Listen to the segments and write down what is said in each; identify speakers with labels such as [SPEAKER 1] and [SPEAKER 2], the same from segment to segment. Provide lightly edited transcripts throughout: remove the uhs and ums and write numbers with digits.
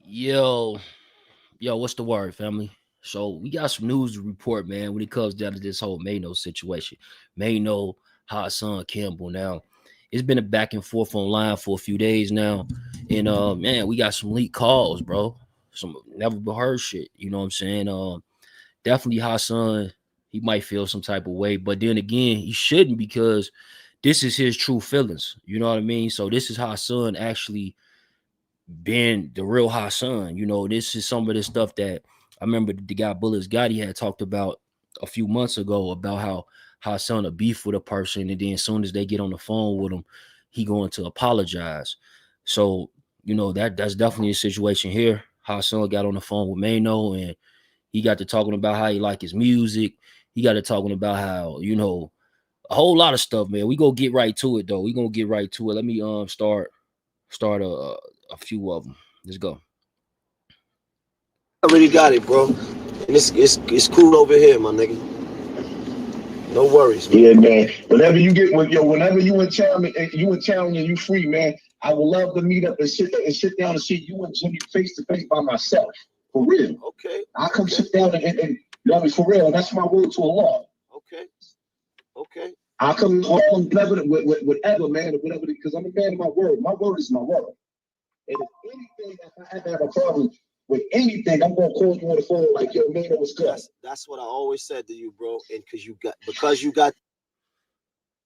[SPEAKER 1] Yo, what's the word, family? So we got some news to report, man, when it comes down to this whole Maino situation. Maino, Hassan Campbell. Now, it's been a back and forth online for a few days now. And man, we got some leaked calls, bro. Some never been heard shit. You know what I'm saying? Definitely Hassan, he might feel some type of way, but then again, he shouldn't because this is his true feelings. You know what I mean? So this is Hassan actually being the real Hassan. You know, this is some of the stuff that I remember the guy Bullets Gotti had talked about a few months ago about how Hassan a beef with a person, and then as soon as they get on the phone with him, he going to apologize. So, you know, that's definitely a situation here. Hassan got on the phone with Maino and he got to talking about how he like his music. He got to talking about how, you know, a whole lot of stuff, man. We gonna get right to it though. We gonna get right to it. Let me start a few of them. Let's go.
[SPEAKER 2] I already got it, bro. And it's cool over here, my nigga. No worries, man.
[SPEAKER 3] Yeah, man. Whenever you get whenever you in town and you free, man, I would love to meet up and sit down and see you and Jimmy face to face by myself. For real.
[SPEAKER 2] Okay.
[SPEAKER 3] I'll come sit down and you know, for real. And that's my word to Allah.
[SPEAKER 2] Okay. Okay.
[SPEAKER 3] I'll come on whatever, man, or whatever, because I'm a man of my word. My word is my word. And if I ever have a problem with anything, I'm gonna call you on the phone like, yo, man, it was good.
[SPEAKER 2] That's what I always said to you, bro. And because you got.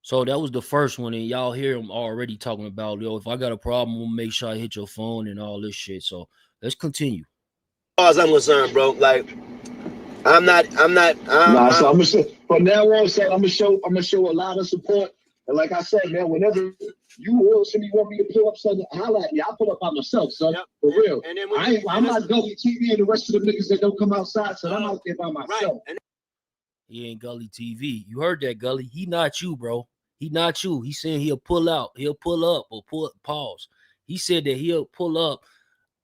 [SPEAKER 1] So that was the first one, and y'all hear him already talking about, yo, if I got a problem, we'll make sure I hit your phone and all this shit. So let's continue.
[SPEAKER 2] As far as I'm concerned, bro, like I'm not.
[SPEAKER 3] So I'm gonna show. But now on, I'm gonna show a lot of support. And like I said, man, whenever you or somebody want me to pull up something, holla at me. I'll pull up by myself, son. Yep. For real. And then I'm not Gully TV and the rest of the niggas that don't come outside, so I'm out there by myself. Right.
[SPEAKER 1] He ain't Gully TV. You heard that, Gully. He not you, bro. He not you. He saying he'll pull out. He'll pull up or pause. He said that he'll pull up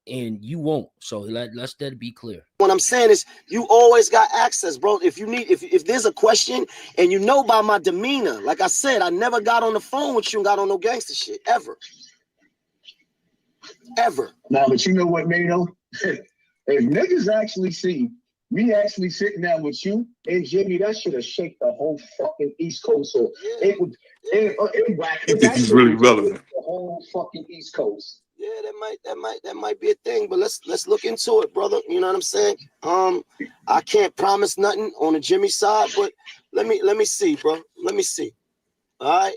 [SPEAKER 1] and you won't. So let's that be clear.
[SPEAKER 2] What I'm saying is you always got access, bro. If you need, if there's a question and you know by my demeanor, like I said, I never got on the phone with you and got on no gangster shit ever. Ever.
[SPEAKER 3] Now, but you know what, Maino? If niggas actually see me actually sitting down with you and Jimmy, that should have shake the whole fucking East Coast. So it would
[SPEAKER 4] This is really relevant.
[SPEAKER 3] The whole fucking East Coast.
[SPEAKER 2] Yeah, that might be a thing, but let's look into it, brother. You know what I'm saying? I can't promise nothing on the Jimmy side, but let me see, bro. Let me see. All right.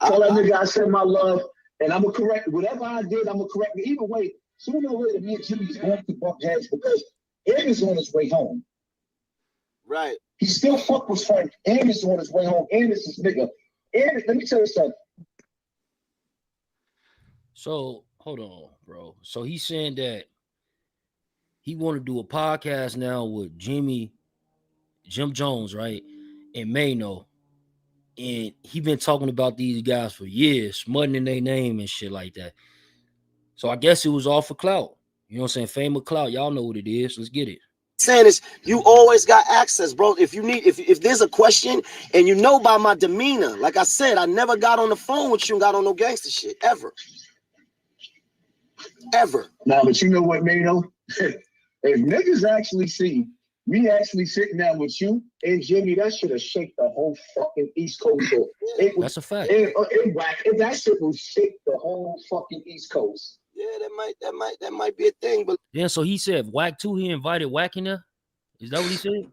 [SPEAKER 3] Tell that nigga I send my love, and I'm gonna correct whatever I did. I'm gonna correct it. Either way, sooner or later, me and Jimmy's going to bump heads because Ed is on his way home.
[SPEAKER 2] Right.
[SPEAKER 3] He still fuck with Frank. Ed is on his way home. Ed is his nigga. Ed, let me tell you something.
[SPEAKER 1] So hold on, bro. So he's saying that he want to do a podcast now with Jim Jones, right? And Maino. And he been talking about these guys for years, smutting in their name and shit like that. So I guess it was all for clout. You know what I'm saying? Fame or clout. Y'all know what it is. Let's get it.
[SPEAKER 2] Saying is you always got access, bro. If you need, if there's a question and you know by my demeanor, like I said, I never got on the phone with you and got on no gangster shit ever. Ever.
[SPEAKER 3] Now, but you know what, Maino? If niggas actually see me actually sitting down with you and Jimmy, that should have shake the whole fucking East Coast. So
[SPEAKER 1] that's a fact.
[SPEAKER 3] That shit will shake the whole fucking East Coast.
[SPEAKER 2] Yeah, that might be a thing, but
[SPEAKER 1] yeah. So he said Whack too. He invited Whack in there. Is that what he said?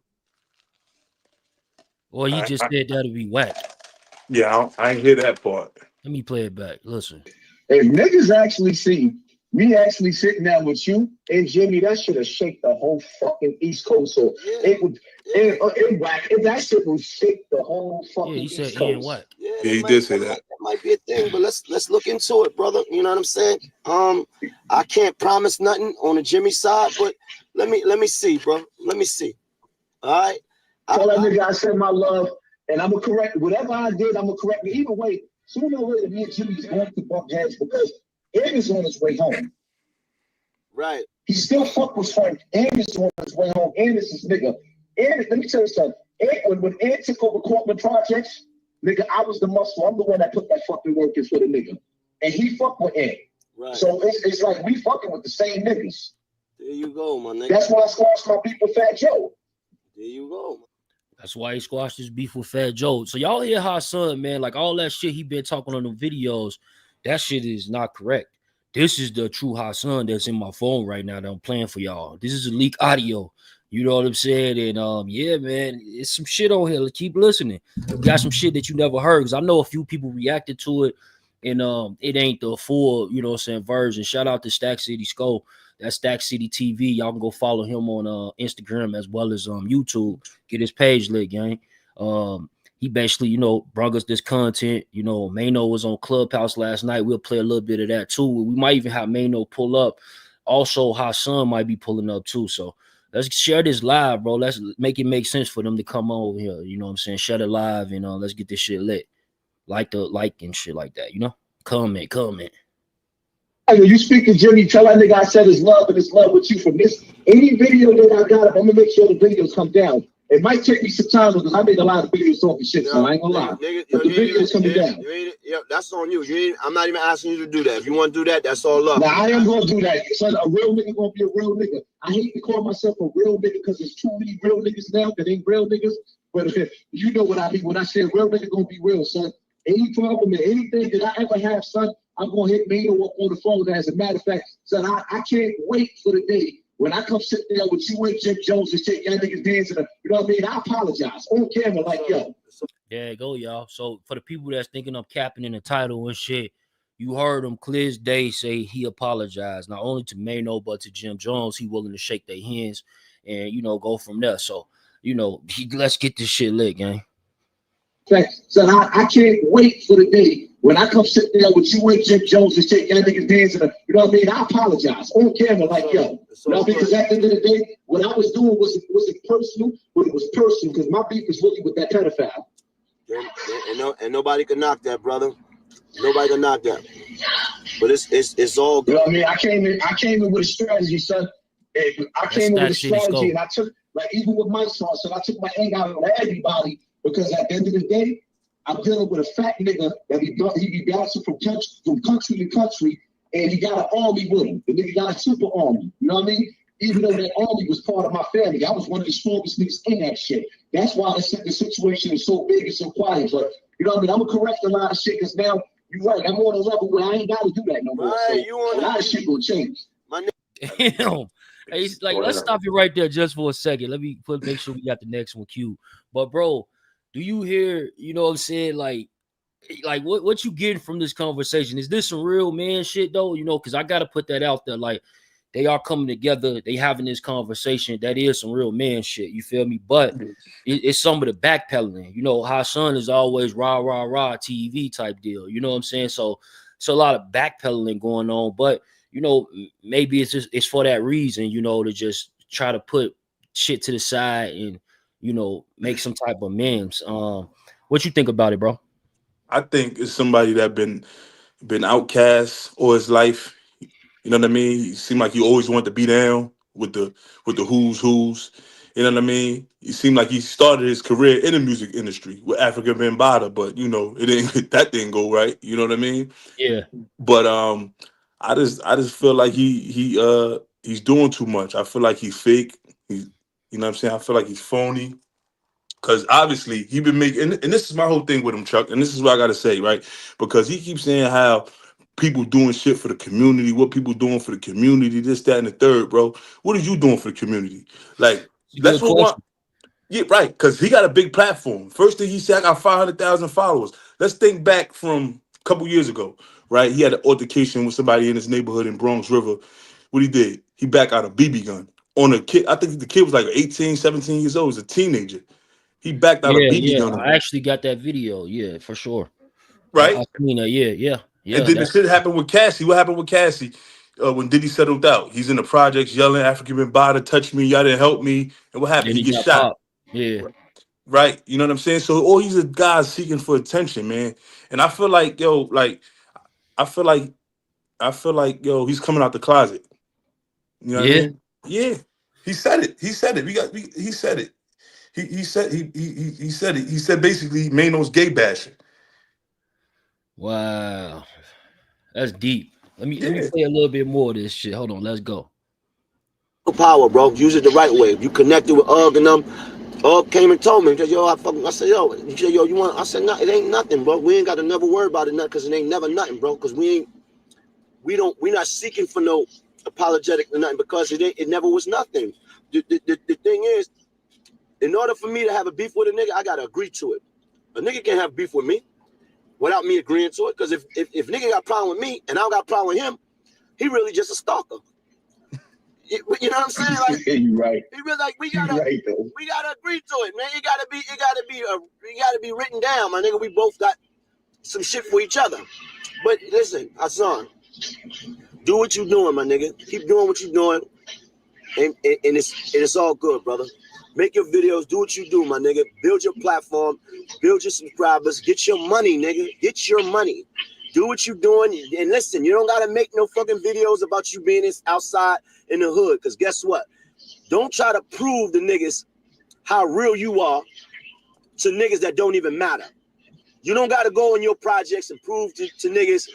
[SPEAKER 1] Or he just said that'll be Whack?
[SPEAKER 4] Yeah, I ain't hear that part.
[SPEAKER 1] Let me play it back. Listen.
[SPEAKER 3] If niggas actually see me actually sitting down with you and Jimmy, that should have shake the whole fucking East Coast. So that shit will shake the whole fucking East Coast.
[SPEAKER 1] He and Whack.
[SPEAKER 4] Yeah, he did say that.
[SPEAKER 2] That might be a thing, but let's look into it, brother. You know what I'm saying? I can't promise nothing on the Jimmy side, but let me see, bro. Let me see. All right.
[SPEAKER 3] Tell that nigga I send my love, and I'm gonna correct whatever I did. I'm gonna correct it. Either way, sooner or later, me and Jimmy's going to bump heads because Ed is on his way home.
[SPEAKER 2] Right.
[SPEAKER 3] He still fuck with Frank. Ed is on his way home. Ed is his nigga. Ed, let me tell you something. Ed, when Ed took over corporate projects, nigga, I was the muscle. I'm the one that put that fucking work in for the nigga. And he fucked with Ed.
[SPEAKER 2] Right.
[SPEAKER 3] So it's like we fucking with the same niggas.
[SPEAKER 2] There you go, my nigga.
[SPEAKER 3] That's why I squashed my beef with Fat Joe.
[SPEAKER 2] There you go.
[SPEAKER 1] That's why he squashed his beef with Fat Joe. So y'all hear Hassan, man, like all that shit he been talking on the videos, that shit is not correct. This is the true Hassan that's in my phone right now that I'm playing for y'all. This is a leak audio. You know what I'm saying? And yeah, man, it's some shit on here. Keep listening. We got some shit that you never heard, because I know a few people reacted to it, and it ain't the full, you know what I'm saying, version. Shout out to Stack City Skull. That's Stack City TV. Y'all can go follow him on Instagram as well as YouTube. Get his page lit, gang. He basically, you know, brought us this content. You know, Maino was on Clubhouse last night. We'll play a little bit of that too. We might even have Maino pull up. Also, Hassan might be pulling up too. So let's share this live, bro. Let's make it make sense for them to come over here. You know what I'm saying? Share it live, and let's get this shit lit. Like and shit like that, you know? Comment.
[SPEAKER 3] Hey, when you speak to Jimmy, tell that nigga I said his love and his love with you from this. Any video that I got, I'm gonna make sure the videos come down. It might take me some time because I made a lot of videos talking shit, so I ain't gonna lie. But the videos coming down.
[SPEAKER 2] Yeah, that's on you. I'm not even asking you to do that. If you want to do that, that's all up.
[SPEAKER 3] Now I am gonna do that. Son, a real nigga gonna be a real nigga. I hate to call myself a real nigga because there's too many real niggas now that ain't real niggas. But you know what I mean when I say real nigga gonna be real, son. Any problem and anything that I ever have, son, I'm gonna hit Maino up on the phone. As a matter of fact, son, I can't wait for the day when I come sit there with you and Jim Jones and shit, y'all niggas dancing. You know what I mean? I apologize on camera, like yo.
[SPEAKER 1] There you go, y'all. So for the people that's thinking of capping in the title and shit, you heard him clear as day say he apologized not only to Maino but to Jim Jones. He willing to shake their hands and go from there. So let's get this shit lit, gang.
[SPEAKER 3] So I can't wait for the day when I come sit there with you and Jim Jones and shit, y'all niggas dancing. You know what I mean? I apologize on camera, like yo. You know, because at the end of the day, what I was doing was it personal, but it was personal because my beef is really with that pedophile.
[SPEAKER 2] And nobody can knock that, brother. Nobody can knock that. But it's all good.
[SPEAKER 3] You know what I mean? I came in with a strategy, son. I came in with a strategy, and I took, like, even with my son, so I took my anger out on everybody. Because at the end of the day, I'm dealing with a fat nigga that he be bouncing from country to country, and he got an army with him. The nigga got a super army. You know what I mean? Even though that army was part of my family, I was one of the strongest niggas in that shit. That's why the situation is so big and so quiet. But you know what I mean? I'm gonna correct a lot of shit because now you're right. I'm on a level where I ain't gotta do that no more.
[SPEAKER 2] Right,
[SPEAKER 3] so a lot of shit will change.
[SPEAKER 1] Damn. Hey, like, let's stop you right there just for a second. Let me make sure we got the next one queued. But bro, do you hear, you know what I'm saying, like what you getting from this conversation? Is this some real man shit though? Because I gotta put that out there. Like, they are coming together, they having this conversation. That is some real man shit, you feel me? But it's some of the backpedaling. Hassan is always rah TV type deal. You know what I'm saying? So a lot of backpedaling going on, but maybe it's for that reason, to just try to put shit to the side and make some type of memes. What you think about it, bro?
[SPEAKER 4] I think it's somebody that been outcast all his life. You know what I mean? He seemed like he always wanted to be down with the who's. You know what I mean? He seemed like he started his career in the music industry with Africa Bambaataa, but that didn't go right. You know what I mean?
[SPEAKER 1] Yeah.
[SPEAKER 4] But I just feel like he's doing too much. I feel like he's fake. You know what I'm saying? I feel like he's phony. Because obviously he been making, and this is my whole thing with him, Chuck, and this is what I got to say, right? Because he keeps saying how people doing shit for the community, what people doing for the community, this, that, and the third, bro. What are you doing for the community? Like, that's what. Yeah, right. Because he got a big platform. First thing he said, I got 500,000 followers. Let's think back from a couple years ago, right? He had an altercation with somebody in his neighborhood in Bronx River. What he did? He backed out a BB gun on a kid. I think the kid was like 18, 17 years old. He was a teenager. He backed out a BB gun.
[SPEAKER 1] I actually got that video. Yeah, for sure.
[SPEAKER 4] Right?
[SPEAKER 1] I mean, yeah.
[SPEAKER 4] And then the shit happened with Cassie. What happened with Cassie when Diddy settled out? He's in the projects yelling, African Bambaataa, touch me, y'all didn't help me. And what happened? He gets shot.
[SPEAKER 1] Popped. Yeah.
[SPEAKER 4] Right? You know what I'm saying? So all these are guys seeking for attention, man. And I feel like, I feel like, he's coming out the closet. You know what I mean? Yeah. He said it. He said it. He said it. He said he said it. He said basically Maino's gay bashing.
[SPEAKER 1] Wow, that's deep. Let me play a little bit more of this shit. Hold on, let's go.
[SPEAKER 2] power, bro. Use it the right way. You connected with Ugg and them. Ugg came and told me, yo, I said, yo, you want? I said, no, it ain't nothing, bro. We ain't got to never worry about it, because it ain't never nothing, bro. Because we not seeking for no apologetic or nothing, because it never was nothing. The thing is, in order for me to have a beef with a nigga, I gotta agree to it. A nigga can't have beef with me without me agreeing to it. Because if nigga got a problem with me and I don't got a problem with him, he really just a stalker. You know what I'm saying? Like,
[SPEAKER 3] you're right.
[SPEAKER 2] He really like we gotta agree to it, man. It gotta be written down, my nigga. We both got some shit for each other. But listen, Hassan, do what you doing, my nigga. Keep doing what you doing, and it's all good, brother. Make your videos, do what you do, my nigga. Build your platform, build your subscribers, get your money, nigga. Get your money. Do what you doing, and listen, you don't gotta make no fucking videos about you being outside in the hood, because guess what? Don't try to prove to niggas how real you are to niggas that don't even matter. You don't gotta go in your projects and prove to niggas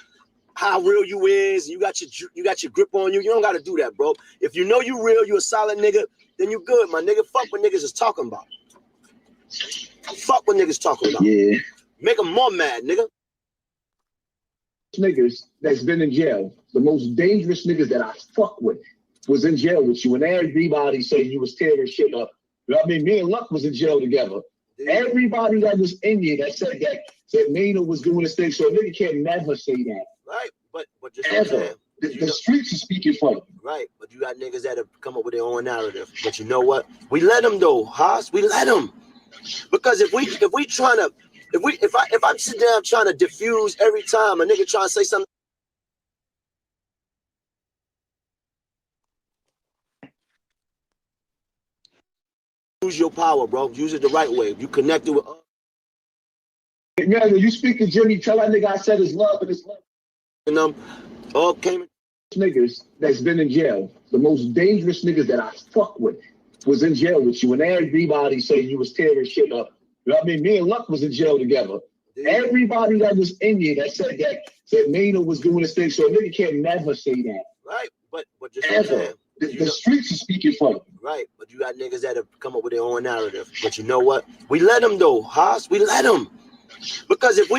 [SPEAKER 2] how real you is. You got your grip on you. You don't gotta do that, bro. If you know you real, you a solid nigga, then you good, my nigga. Fuck what niggas is talking about. Fuck what niggas talking about.
[SPEAKER 3] Yeah.
[SPEAKER 2] Make them more mad, nigga.
[SPEAKER 3] Niggas that's been in jail, the most dangerous niggas that I fuck with was in jail with you, and everybody said you was tearing shit up. You know what I mean? Me and Luck was in jail together. Everybody that was in here that said Maino was doing this thing, so a nigga can never say that.
[SPEAKER 2] Right, but just
[SPEAKER 3] ever. The streets are speaking for you.
[SPEAKER 2] Right, but you got niggas that have come up with their own narrative. But you know what? We let them though, Haas. We let them, because if I'm sitting down trying to diffuse every time a nigga trying to say something. Use your power, bro. Use it the right way. You connected with.
[SPEAKER 3] Yeah, when you speak to Jimmy, tell that nigga I said his love and his love.
[SPEAKER 2] And all came.
[SPEAKER 3] Niggas that's been in jail, the most dangerous niggas that I fuck with was in jail with you, and everybody said you was tearing shit up. You know what I mean? Me and Luck was in jail together. Everybody that was in here that said Maino was doing this thing, so a nigga can never say that.
[SPEAKER 2] Right, but just
[SPEAKER 3] ever. The streets are speaking for you.
[SPEAKER 2] Right, but you got niggas that have come up with their own narrative. But you know what? We let them though, Haas. We let them, because if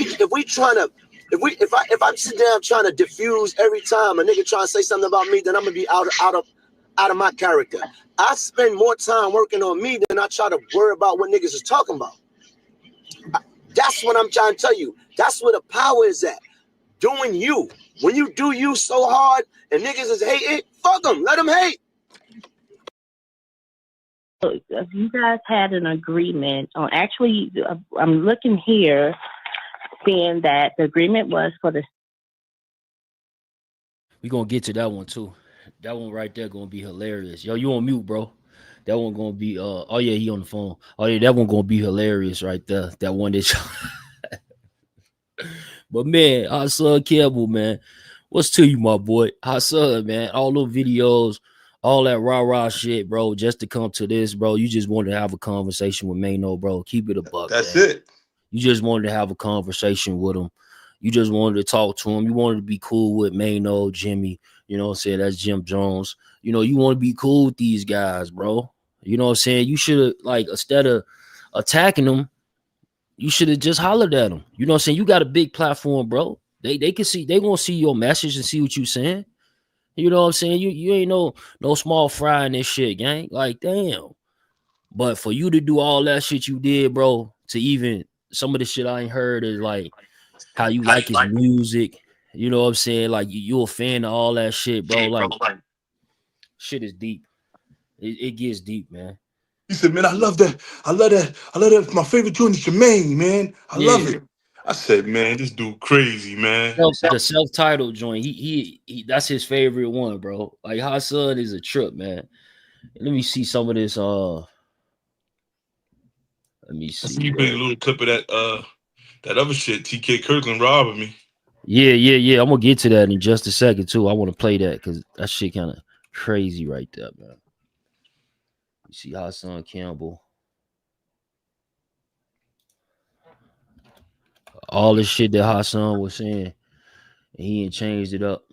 [SPEAKER 2] I'm sitting down trying to diffuse every time a nigga trying to say something about me, then I'm gonna be out of my character. I spend more time working on me than I try to worry about what niggas is talking about. That's what I'm trying to tell you. That's where the power is at. Doing you. When you do you so hard and niggas is hating, fuck them. Let them hate.
[SPEAKER 5] If you guys had an agreement on, actually, I'm looking here, seeing that the agreement was for the.
[SPEAKER 1] We're gonna get to that one too. That one right there gonna be hilarious. Yo, you on mute, bro. That one gonna be oh yeah, he on the phone. Oh yeah, that one gonna be hilarious right there. That one that But man, Hassan Campbell, man. What's to you, my boy? Hassan, man. All those videos, all that rah-rah shit, bro, just to come to this, bro. You just wanted to have a conversation with Maino, bro. Keep it a buck.
[SPEAKER 4] That's
[SPEAKER 1] man.
[SPEAKER 4] it.
[SPEAKER 1] You just wanted to have a conversation with him. You just wanted to talk to him. You wanted to be cool with Maino, Jimmy. You know what I'm saying? That's Jim Jones. You know, you want to be cool with these guys, bro. You know what I'm saying? You should have, like, instead of attacking them, you should have just hollered at them. You know what I'm saying? You got a big platform, bro. They can see, they gonna see your message and see what you saying. You know what I'm saying? You ain't no small fry in this shit, gang. Like, damn. But for you to do all that shit you did, bro, to even some of the shit I ain't heard is like how you like his music. You know what I'm saying? Like you a fan of all that shit, bro. Like shit is deep. It gets deep, man.
[SPEAKER 4] He said, man, I love that. I love that. My favorite joint is Jermaine, man. I love it. I said, man, this dude crazy, man.
[SPEAKER 1] The self-titled joint, he that's his favorite one, bro. Like Hassan is a trip, man. Let me see some of this. Let me see.
[SPEAKER 4] You made a little clip of that other shit. TK Kirkland robbing me.
[SPEAKER 1] Yeah. I'm gonna get to that in just a second too. I want to play that because that shit kind of crazy right there, man. You see Hassan Campbell. All the shit that Hassan was saying, and he ain't changed it up.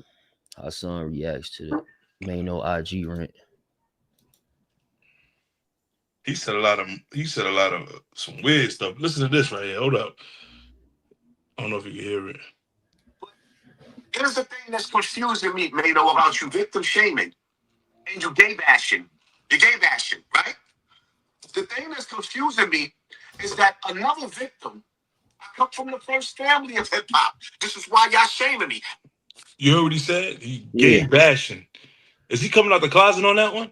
[SPEAKER 1] Hassan reacts to the Maino IG rant.
[SPEAKER 4] He said a lot of some weird stuff. Listen to this right here. Hold up. I don't know if you can hear it.
[SPEAKER 6] Here's the thing that's confusing me, Maino, about you victim shaming and you gay bashing. You gay bashing, right? The thing that's confusing me is that another victim, I come from the first family of hip hop. This is why y'all shaming me.
[SPEAKER 4] You heard what he said? He gay bashing. Is he coming out the closet on that one?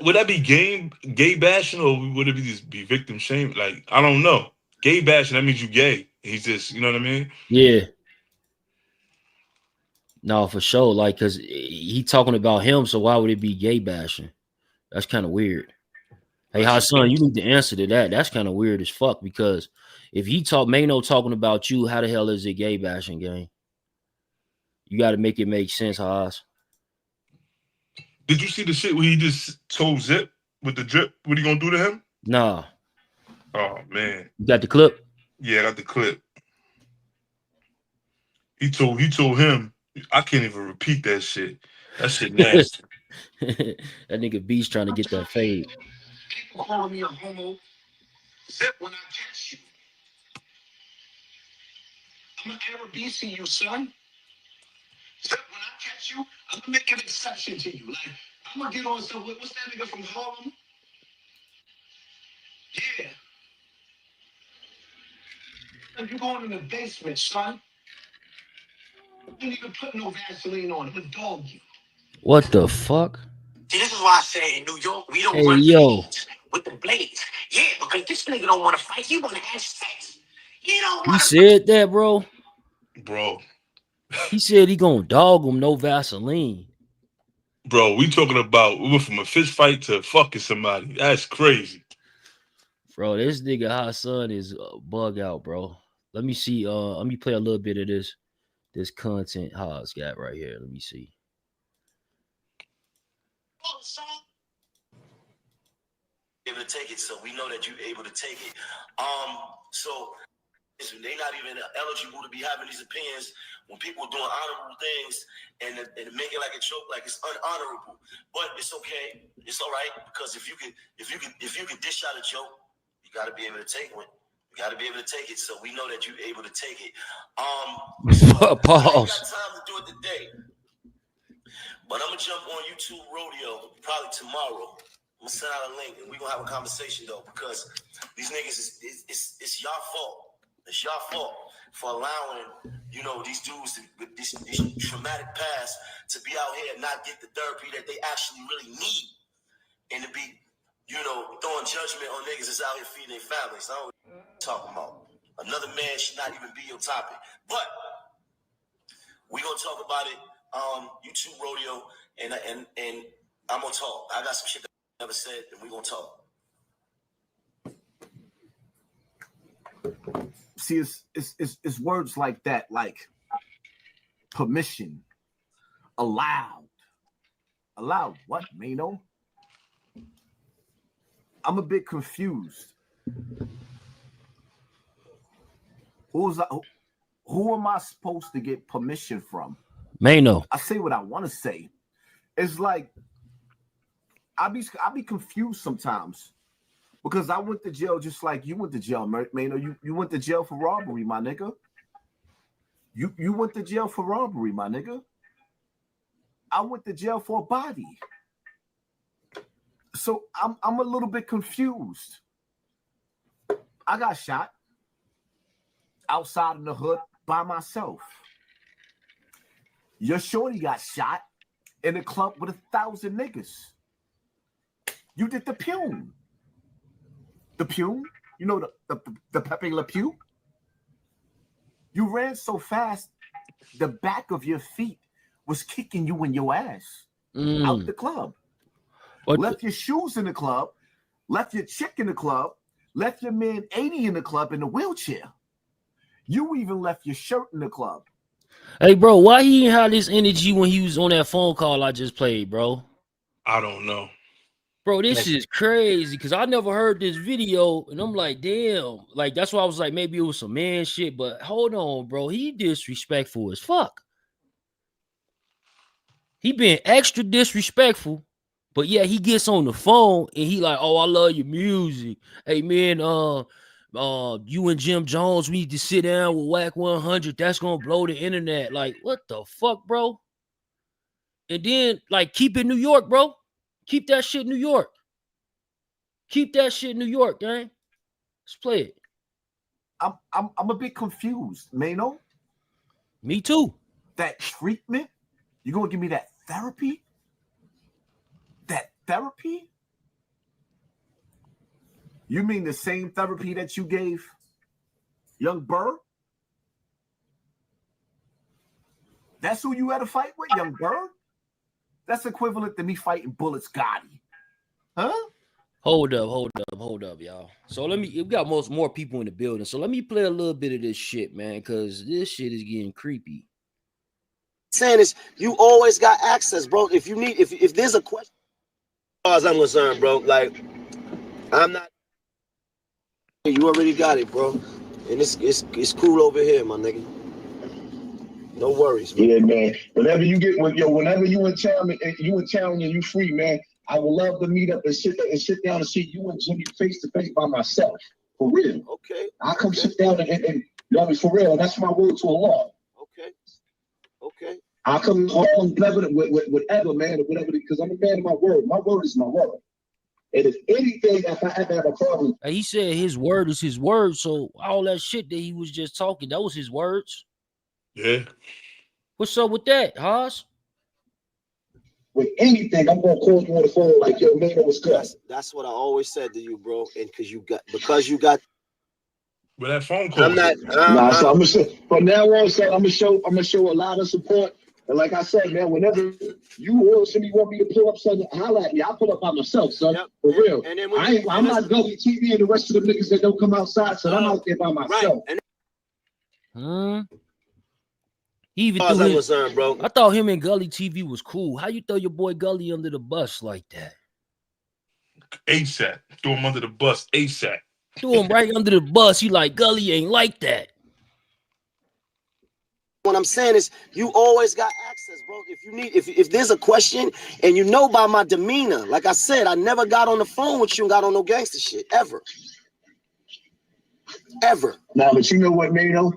[SPEAKER 4] Would that be gay bashing, or would it be victim shaming? Like, I don't know. Gay bashing, that means you gay. He's just, you know what I mean?
[SPEAKER 1] Yeah. No, for sure. Like, cause he talking about him, so why would it be gay bashing? That's kind of weird. Hey, Hassan, you need to answer to that. That's kind of weird as fuck, because if he Maino talking about you, how the hell is it gay bashing, gang? You got to make it make sense, Haas.
[SPEAKER 4] Did you see the shit where he just told Zip with the drip? What he gonna do to him?
[SPEAKER 1] Nah.
[SPEAKER 4] Oh man.
[SPEAKER 1] You got the clip?
[SPEAKER 4] Yeah, I got the clip. He told him, I can't even repeat that shit. That shit nasty.
[SPEAKER 1] That nigga B's trying to get that fade.
[SPEAKER 6] People calling me a homo. Zip, when I catch you, I'm gonna ever BC you, son. Zip, when I catch you, I'm gonna make an exception to you. Like, I'm gonna get on some, what's that nigga from Harlem? Yeah. If you going in the basement, son, you didn't even put no Vaseline on it, but dog you.
[SPEAKER 1] What the fuck?
[SPEAKER 6] See, this is why I say in New York, we don't
[SPEAKER 1] run blades
[SPEAKER 6] with the blades. Yeah, because this nigga don't want to fight. He want to have sex.
[SPEAKER 1] He said that, bro.
[SPEAKER 4] Bro.
[SPEAKER 1] He said he gonna dog him, no Vaseline.
[SPEAKER 4] Bro, we talking about, we went from a fist fight to fucking somebody. That's crazy.
[SPEAKER 1] Bro, this nigga Hassan is bug out, bro. Let me see. Let me play a little bit of this content Haas got right here. Let me see.
[SPEAKER 2] Able to take it, so we know that you're able to take it. So they're not even eligible to be having these opinions when people are doing honorable things and make it like a joke, like it's unhonorable. But it's okay. It's all right, because if you can dish out a joke, you got to be able to take one. You got to be able to take it, so we know that you're able to take it. So
[SPEAKER 1] pause.
[SPEAKER 2] I ain't got time to do it today, but I'm gonna jump on YouTube Rodeo probably tomorrow. I'm gonna send out a link and we're gonna have a conversation though, because these niggas it's y'all fault. It's y'all fault for allowing, you know, these dudes with this traumatic past to be out here and not get the therapy that they actually really need, and to be, you know, throwing judgment on niggas that's out here feeding their families. I don't know what you're talking about. Another man should not even be your topic. But we're gonna talk about it. YouTube Rodeo, and I'm gonna talk. I got some shit that I never said, and we're gonna talk.
[SPEAKER 7] See, it's words like that, like permission, allowed what, Maino? I'm a bit confused. Who am I supposed to get permission from?
[SPEAKER 1] Maino.
[SPEAKER 7] I say what I want to say. It's like I be confused sometimes, because I went to jail just like you went to jail, Maino. You went to jail for robbery, my nigga. You went to jail for robbery, my nigga. I went to jail for a body. So I'm a little bit confused. I got shot outside in the hood by myself. Your shorty got shot in a club with 1,000 niggas. You did the Pew. The Pew? You know the Pepe Le Pew? You ran so fast, the back of your feet was kicking you in your ass out the club. Left your shoes in the club, left your chick in the club, left your man 80 in the club in a wheelchair. You even left your shirt in the club.
[SPEAKER 1] Hey, bro, why he didn't have this energy when he was on that phone call I just played, bro?
[SPEAKER 4] I don't know.
[SPEAKER 1] Bro, this is crazy, because I never heard this video, and I'm like, damn. Like, that's why I was like, maybe it was some man shit, but hold on, bro. He disrespectful as fuck. He been extra disrespectful But yeah, he gets on the phone and he like, oh, I love your music. Hey man, you and Jim Jones, we need to sit down with Whack 100. That's gonna blow the internet. Like, what the fuck, bro? And then like, keep it New York, bro. Keep that shit New York. Keep that shit New York, gang. Let's play it.
[SPEAKER 7] I'm a bit confused, Maino.
[SPEAKER 1] Me too.
[SPEAKER 7] That treatment? You gonna give me that therapy? That therapy? You mean the same therapy that you gave Young Bird? That's who you had to fight with, Young Bird? That's equivalent to me fighting Bullets Gotti. Huh?
[SPEAKER 1] Hold up, y'all. So we got more people in the building. So let me play a little bit of this shit, man, because this shit is getting creepy.
[SPEAKER 2] Saying is, you always got access, bro. If you need, if there's a question, as far as I'm concerned, bro, like I'm not. You already got it, bro, and it's cool over here, my nigga. No worries, man.
[SPEAKER 3] Yeah, man. Whenever you in town and you free, man, I would love to meet up and sit down and see you and Jimmy face to face by myself. For real.
[SPEAKER 2] Okay.
[SPEAKER 3] I'll come sit down and you know, for real. That's my word to Allah.
[SPEAKER 2] Okay.
[SPEAKER 3] I'll come home with whatever, man, or whatever, because I'm a man of my word. My word is my word. And if anything, if I ever have a problem.
[SPEAKER 1] He said his word is his word. So all that shit that he was just talking, that was his words.
[SPEAKER 4] Yeah.
[SPEAKER 1] What's up with that, Haas?
[SPEAKER 3] With anything, I'm gonna call you on the phone like, yo, man, what's good?
[SPEAKER 2] That's what I always said to you, bro. And because you got
[SPEAKER 4] With that phone call.
[SPEAKER 2] I'm not
[SPEAKER 3] so I'm gonna show, but now also I'm gonna show a lot of support. And like I said, man, whenever you or somebody want me to pull up something, holla at me. I'll pull up by myself, son. Yep. For real. And then I'm not Gully TV and the rest of the niggas that don't come outside, so I'm out there by myself.
[SPEAKER 1] Right. He even threw his,
[SPEAKER 2] bro.
[SPEAKER 1] I thought him and Gully TV was cool. How you throw your boy Gully under the bus like that?
[SPEAKER 4] ASAP. Throw him under the bus ASAP.
[SPEAKER 1] Threw him right under the bus. He like, Gully ain't like that.
[SPEAKER 2] What I'm saying is, you always got access, bro. If you need, if there's a question, and you know by my demeanor, like I said, I never got on the phone with you and got on no gangster shit ever.
[SPEAKER 3] Now, but you know what, Maino?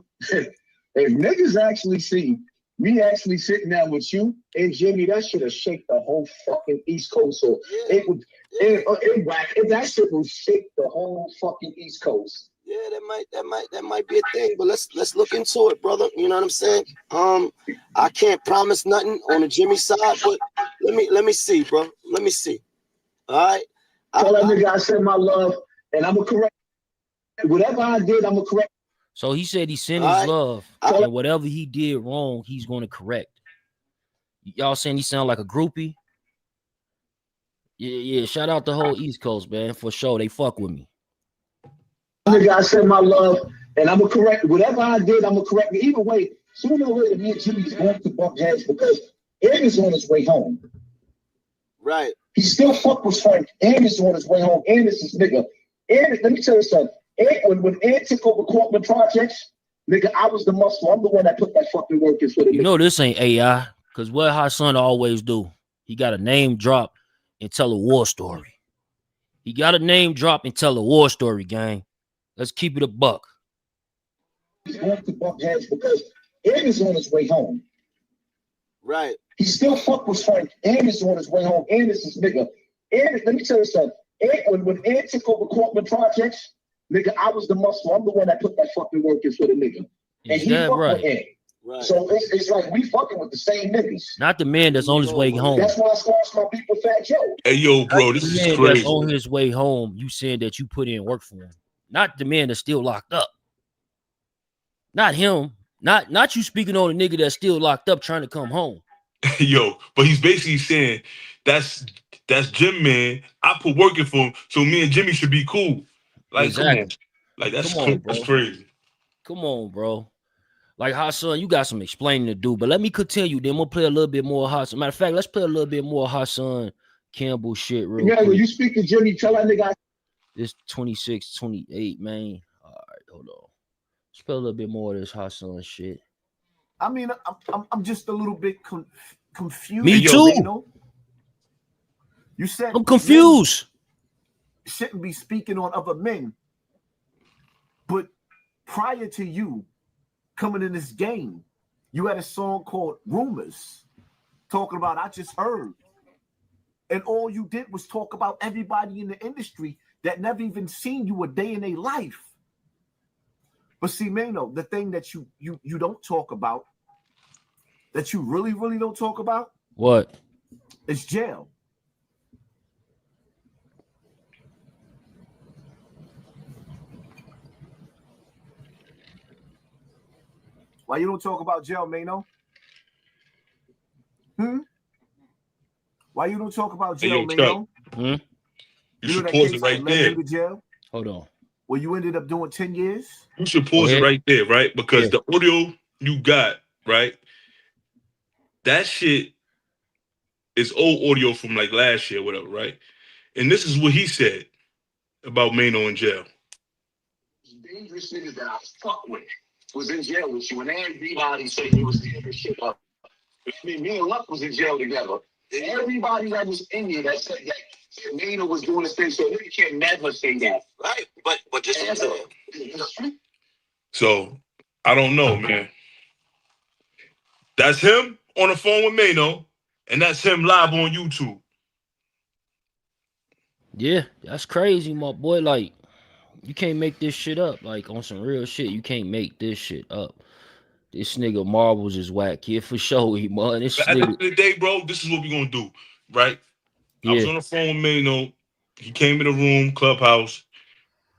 [SPEAKER 3] If niggas actually see me actually sitting down with you and Jimmy, that should have shake the whole fucking East Coast. So it would, that shit would shake the whole fucking East Coast.
[SPEAKER 2] Yeah, that might be a thing, but let's look into it, brother. You know what I'm saying? I can't promise nothing on the Jimmy side, but let me see, bro. Let me see. All right.
[SPEAKER 3] Tell that nigga I send my love, and I'm gonna correct whatever I did. I'm gonna correct.
[SPEAKER 1] So he said he sent his love, and whatever he did wrong, he's going to correct. Y'all saying he sound like a groupie? Yeah. Shout out the whole East Coast, man, for sure. They fuck with me.
[SPEAKER 3] Nigga, I send my love, and I'm gonna correct whatever I did. I'm gonna correct it. Either way, sooner or later, me and Jimmy's going to bump heads because Ed is on his way home.
[SPEAKER 2] Right.
[SPEAKER 3] He still fuck with Frank. Ed is on his way home. Ed is his nigga. Ed, let me tell you something. Ed, when Ed took over corporate projects, nigga, I was the muscle. I'm the one that put that fucking work in for the.
[SPEAKER 1] You know this ain't AI, because what Hassan always do, he got a name drop and tell a war story. He got a name drop and tell a war story, gang. Let's keep it a buck.
[SPEAKER 3] He's going to bump heads because Ed is on his way home.
[SPEAKER 2] Right.
[SPEAKER 3] He still fuck with Frank. Ed is on his way home. Ed is his nigga. Ed, let me tell you something. Ed, when Ed took over corporate projects, nigga, I was the muscle. I'm the one that put that fucking work in for the nigga. And he fucked with Ed.
[SPEAKER 2] Right.
[SPEAKER 3] So it's like we fucking with the same niggas.
[SPEAKER 1] Not the man that's on his way home.
[SPEAKER 3] That's why I squashed my people Fat Joe.
[SPEAKER 4] Hey, yo, bro, this is crazy.
[SPEAKER 1] That's on his way home, you saying that you put in work for him. Not the man that's still locked up. Not him. Not you speaking on a nigga that's still locked up trying to come home.
[SPEAKER 4] Yo, but he's basically saying that's Jim, man. I put working for him, so me and Jimmy should be cool. Like, exactly. Come on. Like, that's crazy.
[SPEAKER 1] Come on, bro. Like, Hassan, you got some explaining to do, but let me continue. Then we'll play a little bit more Hassan. Matter of fact, let's play a little bit more Hassan Campbell shit real quick.
[SPEAKER 3] When you speak to Jimmy, tell that nigga.
[SPEAKER 1] This 26, 28, man. All right, hold on. Let's play a little bit more of this Hassan shit.
[SPEAKER 7] I mean, I'm just a little bit confused.
[SPEAKER 1] Me too.
[SPEAKER 7] You know? You said
[SPEAKER 1] I'm confused.
[SPEAKER 7] Shouldn't be speaking on other men, but prior to you coming in this game, you had a song called Rumors, talking about I just heard. And all you did was talk about everybody in the industry that never even seen you a day in their life. But see, Maino, the thing that you don't talk about, that you really, really don't talk about,
[SPEAKER 1] What?
[SPEAKER 7] is jail. Why you don't talk about jail, Maino? Why you don't talk about jail, Maino?
[SPEAKER 4] You should pause it right there.
[SPEAKER 7] You to jail?
[SPEAKER 1] Hold on.
[SPEAKER 7] Well, you ended up doing 10 years?
[SPEAKER 4] You should pause it right there, right? Because the audio you got, right? That shit is old audio from like last year, whatever, right? And this is what he said about Maino in jail.
[SPEAKER 3] Dangerous niggas that I fuck with was in jail with you, and everybody said he was tearing shit up. I mean, me and Luck was in jail together. And everybody that was in here that said that Maino was doing this thing, so you can't never say that.
[SPEAKER 2] Right, but just
[SPEAKER 4] so I don't know, man. That's him on the phone with Maino, and that's him live on YouTube.
[SPEAKER 1] Yeah, that's crazy, my boy. Like, you can't make this shit up. Like, on some real shit, you can't make this shit up. This nigga Marbles is whack, kid, for sure, man. This
[SPEAKER 4] but
[SPEAKER 1] nigga...
[SPEAKER 4] at the end of the day, bro, this is what we're gonna do, right? Yeah. I was on the phone with Maino. He came in the room, Clubhouse.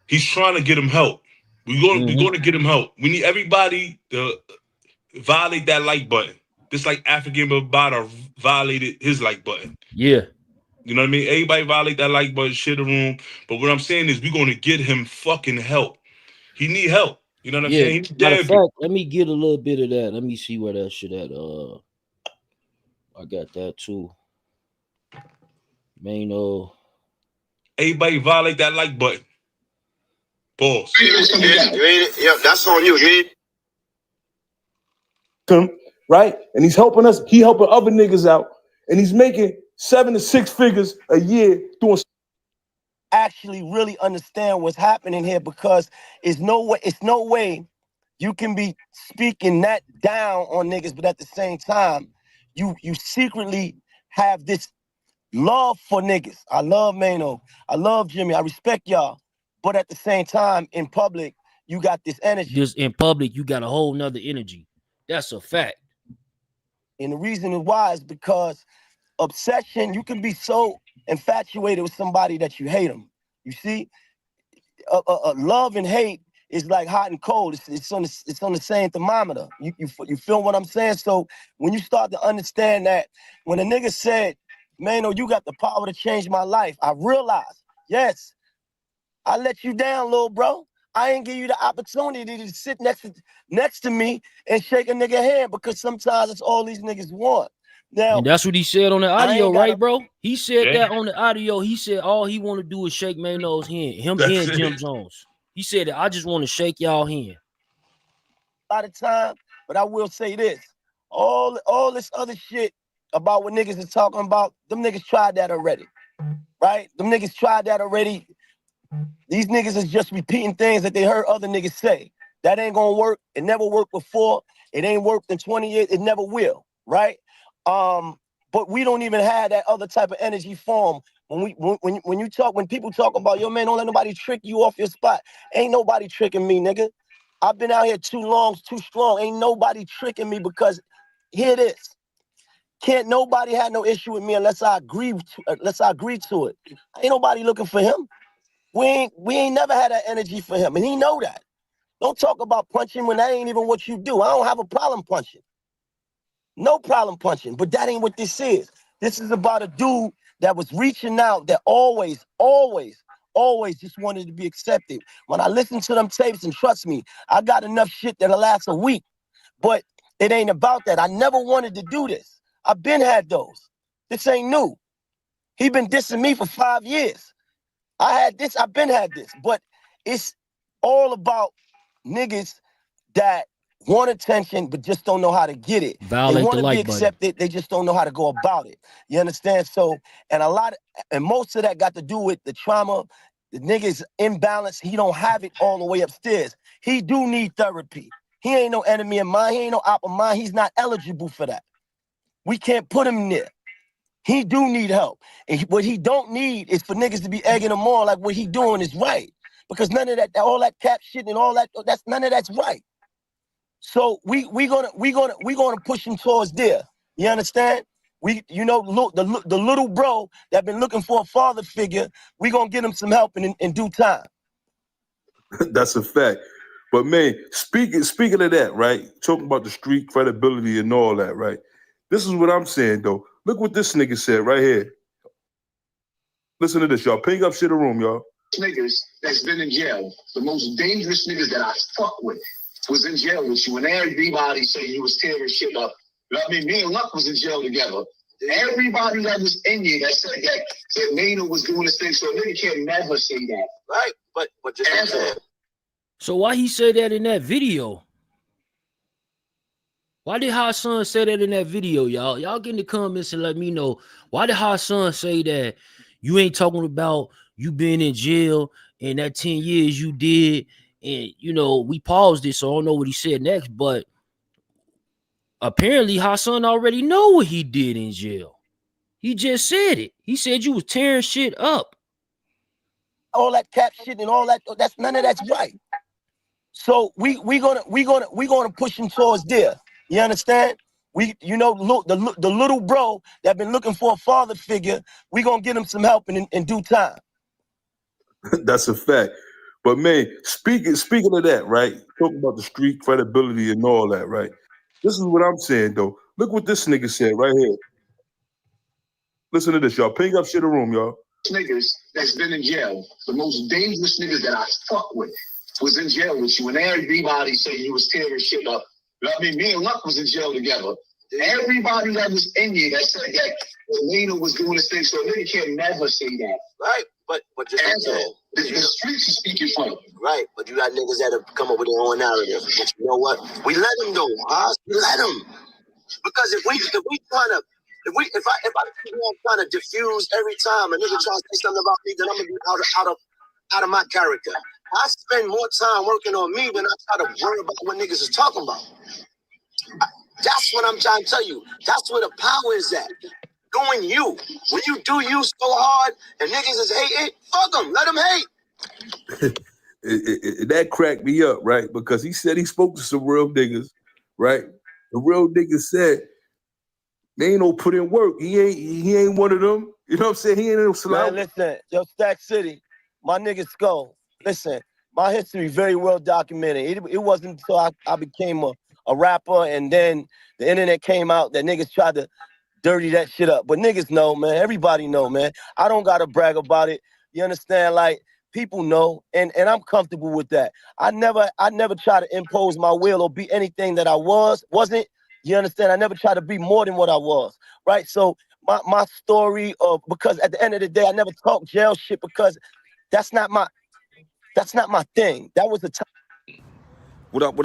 [SPEAKER 4] He's trying to get him help. We're going to get him help. We need everybody to violate that like button. Just like African Bambaataa violated his like button.
[SPEAKER 1] Yeah.
[SPEAKER 4] You know what I mean? Everybody violate that like button, share the room. But what I'm saying is we're going to get him fucking help. He need help. You know what I'm saying?
[SPEAKER 1] Matter of fact, let me get a little bit of that. Let me see where that shit at. I got that too. Maino.
[SPEAKER 4] Everybody violate that like button. Pause.
[SPEAKER 2] Yeah, that's on you.
[SPEAKER 8] Right? And he's helping us. He helping other niggas out. And he's making 7 to 6 figures a year doing.
[SPEAKER 9] Actually really understand what's happening here, because it's no way you can be speaking that down on niggas, but at the same time, you secretly have this love for niggas. I love Maino. I love Jimmy. I respect y'all. But at the same time, in public, you got this energy.
[SPEAKER 1] Just in public, you got a whole nother energy. That's a fact.
[SPEAKER 9] And the reason why is because obsession, you can be so infatuated with somebody that you hate them. You see, love and hate is like hot and cold. It's on the same thermometer. You feel what I'm saying? So when you start to understand that, when a nigga said, "Maino, you got the power to change my life," I realized, yes, I let you down, little bro. I ain't give you the opportunity to sit next to me and shake a nigga hand, because sometimes it's all these niggas want. Now,
[SPEAKER 1] and that's what he said on the audio, right, bro? He said that on the audio. He said all he want to do is shake Maino's hand. Him and Jim Jones. He said that I just want to shake y'all hand.
[SPEAKER 9] A lot of time, but I will say this: all this other shit about what niggas is talking about, them niggas tried that already, right? Them niggas tried that already. These niggas is just repeating things that they heard other niggas say. That ain't gonna work. It never worked before. It ain't worked in 20 years. It never will, right? But we don't even have that other type of energy form. When people talk about, yo, man, don't let nobody trick you off your spot. Ain't nobody tricking me, nigga. I've been out here too long, too strong. Ain't nobody tricking me, because here it is. Can't nobody have no issue with me unless I agree to it. Ain't nobody looking for him. We ain't never had that energy for him, and he know that. Don't talk about punching when that ain't even what you do. I don't have a problem punching. No problem punching, but that ain't what this is. This is about a dude that was reaching out, that always just wanted to be accepted. When I listen to them tapes, and trust me, I got enough shit that'll last a week, but it ain't about that. I never wanted to do this. I've been had those. This ain't new. He been dissing me for 5 years. I had this, I've been had this, but it's all about niggas that want attention, but just don't know how to get it.
[SPEAKER 1] Violate
[SPEAKER 9] they want
[SPEAKER 1] the
[SPEAKER 9] to be
[SPEAKER 1] like button.
[SPEAKER 9] accepted, they just don't know how to go about it. You understand? So, and most of that got to do with the trauma. The nigga's imbalance. He don't have it all the way upstairs. He do need therapy. He ain't no enemy of mine. He ain't no op of mine. He's not eligible for that. We can't put him there. He do need help. And what he don't need is for niggas to be egging him on like what he doing is right. Because none of that, all that cap shit and all that, none of that's right. So we gonna push him towards there. You understand? The little bro that been looking for a father figure, we gonna get him some help in due time.
[SPEAKER 8] That's a fact. But man, speaking of that, right? Talking about the street credibility and all that, right? This is what I'm saying though. Look what this nigga said right here. Listen to this, y'all. Ping up shit in the room, y'all.
[SPEAKER 3] Niggas that's been in jail, the most dangerous niggas that I fuck with was in jail with you, and everybody said you was tearing shit up. You know what I mean? Me and Luck was in jail together. Everybody that was in you that said that Maino was doing this thing, so a nigga can't never say that.
[SPEAKER 2] Right? But just answer.
[SPEAKER 1] So why he say that in that video? Why did Hassan say that in that video, y'all? Y'all get in the comments and let me know. Why did Hassan say that you ain't talking about you being in jail and that 10 years you did? And, we paused it, so I don't know what he said next. But apparently Hassan already know what he did in jail. He just said it. He said you was tearing shit up.
[SPEAKER 9] All that cap shit and all that, none of that's right. So we gonna push him towards there. You understand? The little bro that been looking for a father figure, we gonna get him some help in due time.
[SPEAKER 8] That's a fact. But man, speaking of that, right? Talking about the street credibility and all that, right? This is what I'm saying though. Look what this nigga said right here. Listen to this, y'all. Ping up shit in the room, y'all.
[SPEAKER 3] Niggas that's been in jail, the most dangerous niggas that I fuck with was in jail with you, and everybody said you was tearing shit up. You know what I mean? Me and Luck was in jail together. Everybody that was in you that said that Maino was doing this thing, so a nigga can't never say that.
[SPEAKER 2] Right? But just answer.
[SPEAKER 3] The streets are speaking for him.
[SPEAKER 2] Right, but you got niggas that have come up with their own narrative. But you know what? We let them go, huh? We let them. Because if I trying to diffuse every time a nigga tries to say something about me, then I'm gonna be out of my character. I spend more time working on me than I try to worry about what niggas is talking about. That's what I'm trying to tell you. That's where the power is at. Doing you. When you do you so hard and niggas is hating, fuck them. Let them hate.
[SPEAKER 8] That cracked me up, right? Because he said he spoke to some real niggas, right? The real niggas said, Maino put in work. He ain't one of them. You know what I'm saying? He ain't no slouch.
[SPEAKER 9] Man, listen, yo, Stack City, my nigga Skull. Listen, my history very well documented. It wasn't until I became a rapper and then the internet came out that niggas tried to dirty that shit up. But niggas know, man. Everybody know, man. I don't gotta brag about it. You understand? Like, people know, and I'm comfortable with that. I never try to impose my will or be anything that I wasn't. You understand? I never try to be more than what I was, right? So my story because at the end of the day, I never talk jail shit because that's not my thing. That was the time.
[SPEAKER 10] What up?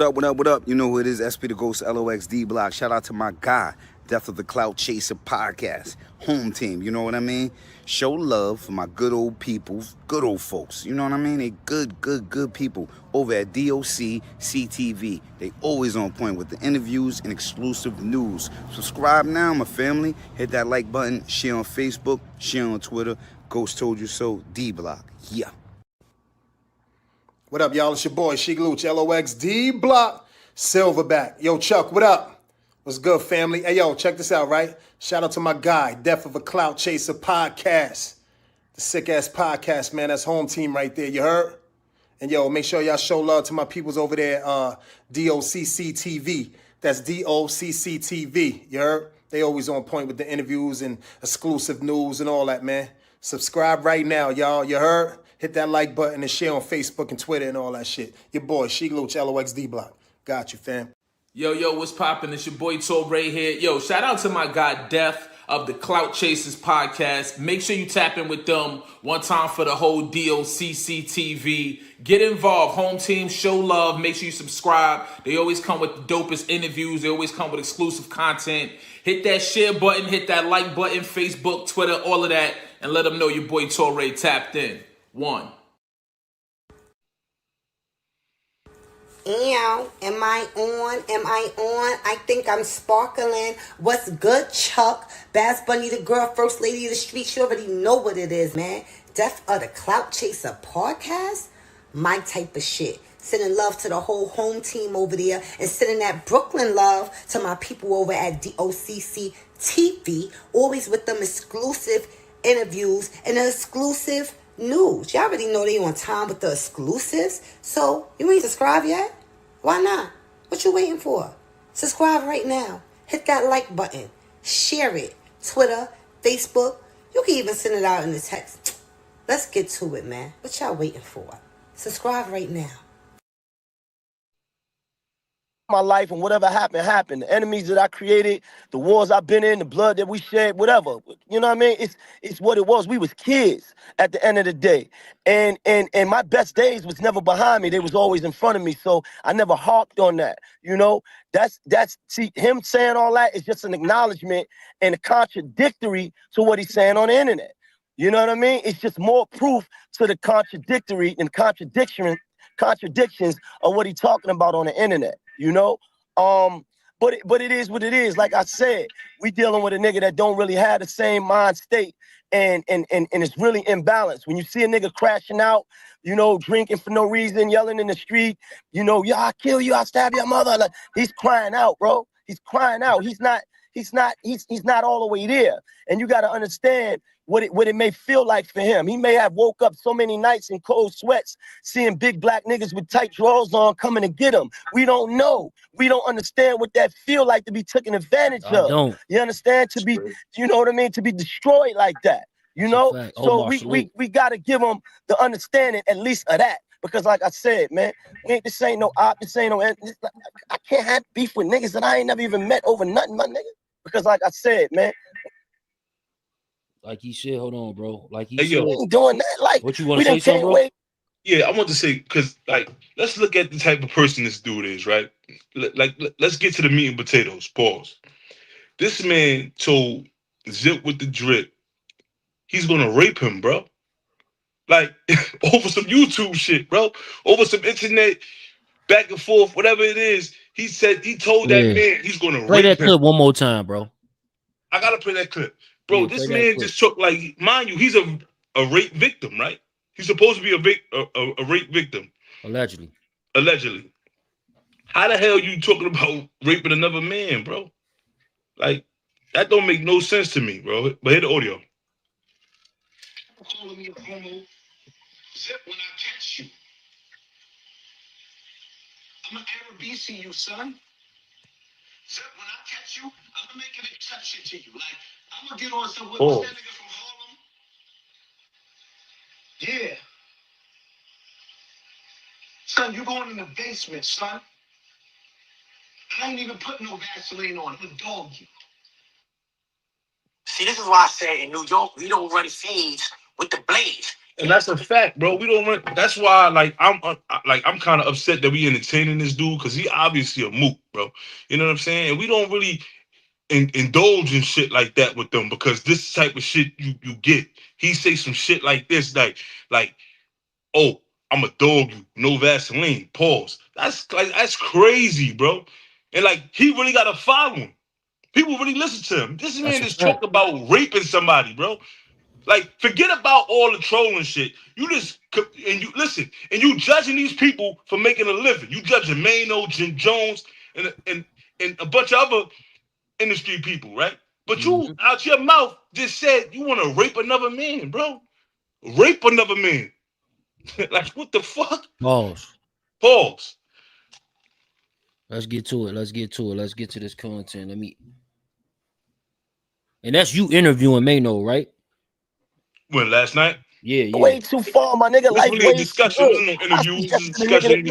[SPEAKER 10] You know who it is, SP the Ghost, LOXD Block. Shout out to my guy, Death of the Clout Chaser podcast. Home team, you know what I mean? Show love for my good old people, good old folks. You know what I mean? They good people over at DOC CTV. They always on point with the interviews and exclusive news. Subscribe now, my family. Hit that like button. Share on Facebook. Share on Twitter. Ghost Told You So, D Block. Yeah.
[SPEAKER 11] What up, y'all? It's your boy, Sheik Luch, LOXD Block, Silverback. Yo, Chuck, what up? What's good, family? Hey, yo, check this out, right? Shout out to my guy, Death of a Clout Chaser podcast. The sick-ass podcast, man. That's home team right there, you heard? And, yo, make sure y'all show love to my peoples over there, DOCCTV. That's DOCCTV, you heard? They always on point with the interviews and exclusive news and all that, man. Subscribe right now, y'all, you heard? Hit that like button and share on Facebook and Twitter and all that shit. Your boy, Sheik Luch, LOXD Block. Got you, fam.
[SPEAKER 12] Yo, what's poppin'? It's your boy Tobre here. Yo, shout out to my guy Death of the Clout Chasers podcast. Make sure you tap in with them one time for the whole DOCCTV. Get involved. Home team, show love. Make sure you subscribe. They always come with the dopest interviews. They always come with exclusive content. Hit that share button. Hit that like button. Facebook, Twitter, all of that. And let them know your boy Torre tapped in. 1.
[SPEAKER 13] Am I on? I think I'm sparkling. What's good, Chuck? Bass Bunny, the girl, first lady of the streets. You already know what it is, man. Death of the Clout Chaser podcast? My type of shit. Sending love to the whole home team over there and sending that Brooklyn love to my people over at DOCC TV. Always with them exclusive interviews and the exclusive news. Y'all already know they on time with the exclusives. So, you ain't subscribed yet? Why not? What you waiting for? Subscribe right now. Hit that like button. Share it. Twitter, Facebook. You can even send it out in the text. Let's get to it, man. What y'all waiting for? Subscribe right now.
[SPEAKER 9] My life and whatever happened. The enemies that I created, the wars I've been in, the blood that we shed, whatever. You know what I mean? It's what it was. We was kids at the end of the day. And my best days was never behind me. They was always in front of me. So I never harped on that. You know, that's see, him saying all that is just an acknowledgement and a contradictory to what he's saying on the internet. You know what I mean? It's just more proof to the contradictory and contradictions of what he's talking about on the internet. You know, but it is what it is. Like I said, we dealing with a nigga that don't really have the same mind state, and it's really imbalanced. When you see a nigga crashing out, you know, drinking for no reason, yelling in the street, you know, yeah, I'll kill you, I'll stab your mother. Like, he's crying out, bro. He's crying out. He's not all the way there. And you got to understand what it may feel like for him. He may have woke up so many nights in cold sweats, seeing big black niggas with tight drawers on coming to get him. We don't know. We don't understand what that feel like to be taken advantage of.
[SPEAKER 1] Don't.
[SPEAKER 9] You understand? To be, you know what I mean? To be destroyed like that. You know? So we got to give them the understanding at least of that. Because like I said, man, this ain't no op, this ain't no, I can't have beef with niggas that I ain't never even met over nothing, my nigga. Because like I said, man.
[SPEAKER 1] Like he said, hold on, bro. Like he
[SPEAKER 4] Hey,
[SPEAKER 1] said,
[SPEAKER 9] we ain't doing that. Like,
[SPEAKER 1] what you want to say, something, bro?
[SPEAKER 4] Yeah, I want to say, because, like, let's look at the type of person this dude is, right? Let's get to the meat and potatoes. Pause. This man told Zip with the drip he's going to rape him, bro. Like, over some YouTube shit, bro. Over some internet, back and forth, whatever it is. He told that man he's going to rape him.
[SPEAKER 1] Play that clip one more time, bro.
[SPEAKER 4] I got to play that clip. Bro, this man just took, like, mind you, he's a rape victim, right? He's supposed to be a rape victim.
[SPEAKER 1] Allegedly.
[SPEAKER 4] How the hell you talking about raping another man, bro? Like, that don't make no sense to me, bro. But hear the audio.
[SPEAKER 14] Calling me a homo. Zip, when I catch you, I'm gonna RBC you, son. Zip, when I catch you, I'm gonna make an exception to you. Like, I'm gonna get on some what's that nigga from Harlem? Yeah. Son, you going in the basement, son. I ain't even putting no Vaseline on. I'm gonna dog you.
[SPEAKER 6] See, this is why I say in New York, we don't run feeds with the blades.
[SPEAKER 4] And that's a fact, bro. We don't run. That's why, like, I'm kind of upset that we entertaining this dude because he obviously a mook, bro. You know what I'm saying? And we don't really indulge in shit like that with them because this type of shit you get. He say some shit like this, like, oh, I'm a dog you, no Vaseline. Pause. That's crazy, bro. And like, he really got a following. People really listen to him. This man is talking about raping somebody, bro. Like, forget about all the trolling shit. You just, and you listen, and you judging these people for making a living. You judging Maino, Jim Jones, and a bunch of other industry people, right? But you, out your mouth, just said you want to rape another man, bro. Rape another man. Like, what the fuck? Pause.
[SPEAKER 1] Let's get to it. Let's get to this content. And that's you interviewing Maino, right?
[SPEAKER 4] When, last night?
[SPEAKER 1] Yeah.
[SPEAKER 9] Way too far, my nigga.
[SPEAKER 4] Life really a discussion. It wasn't no interview. It was a discussion.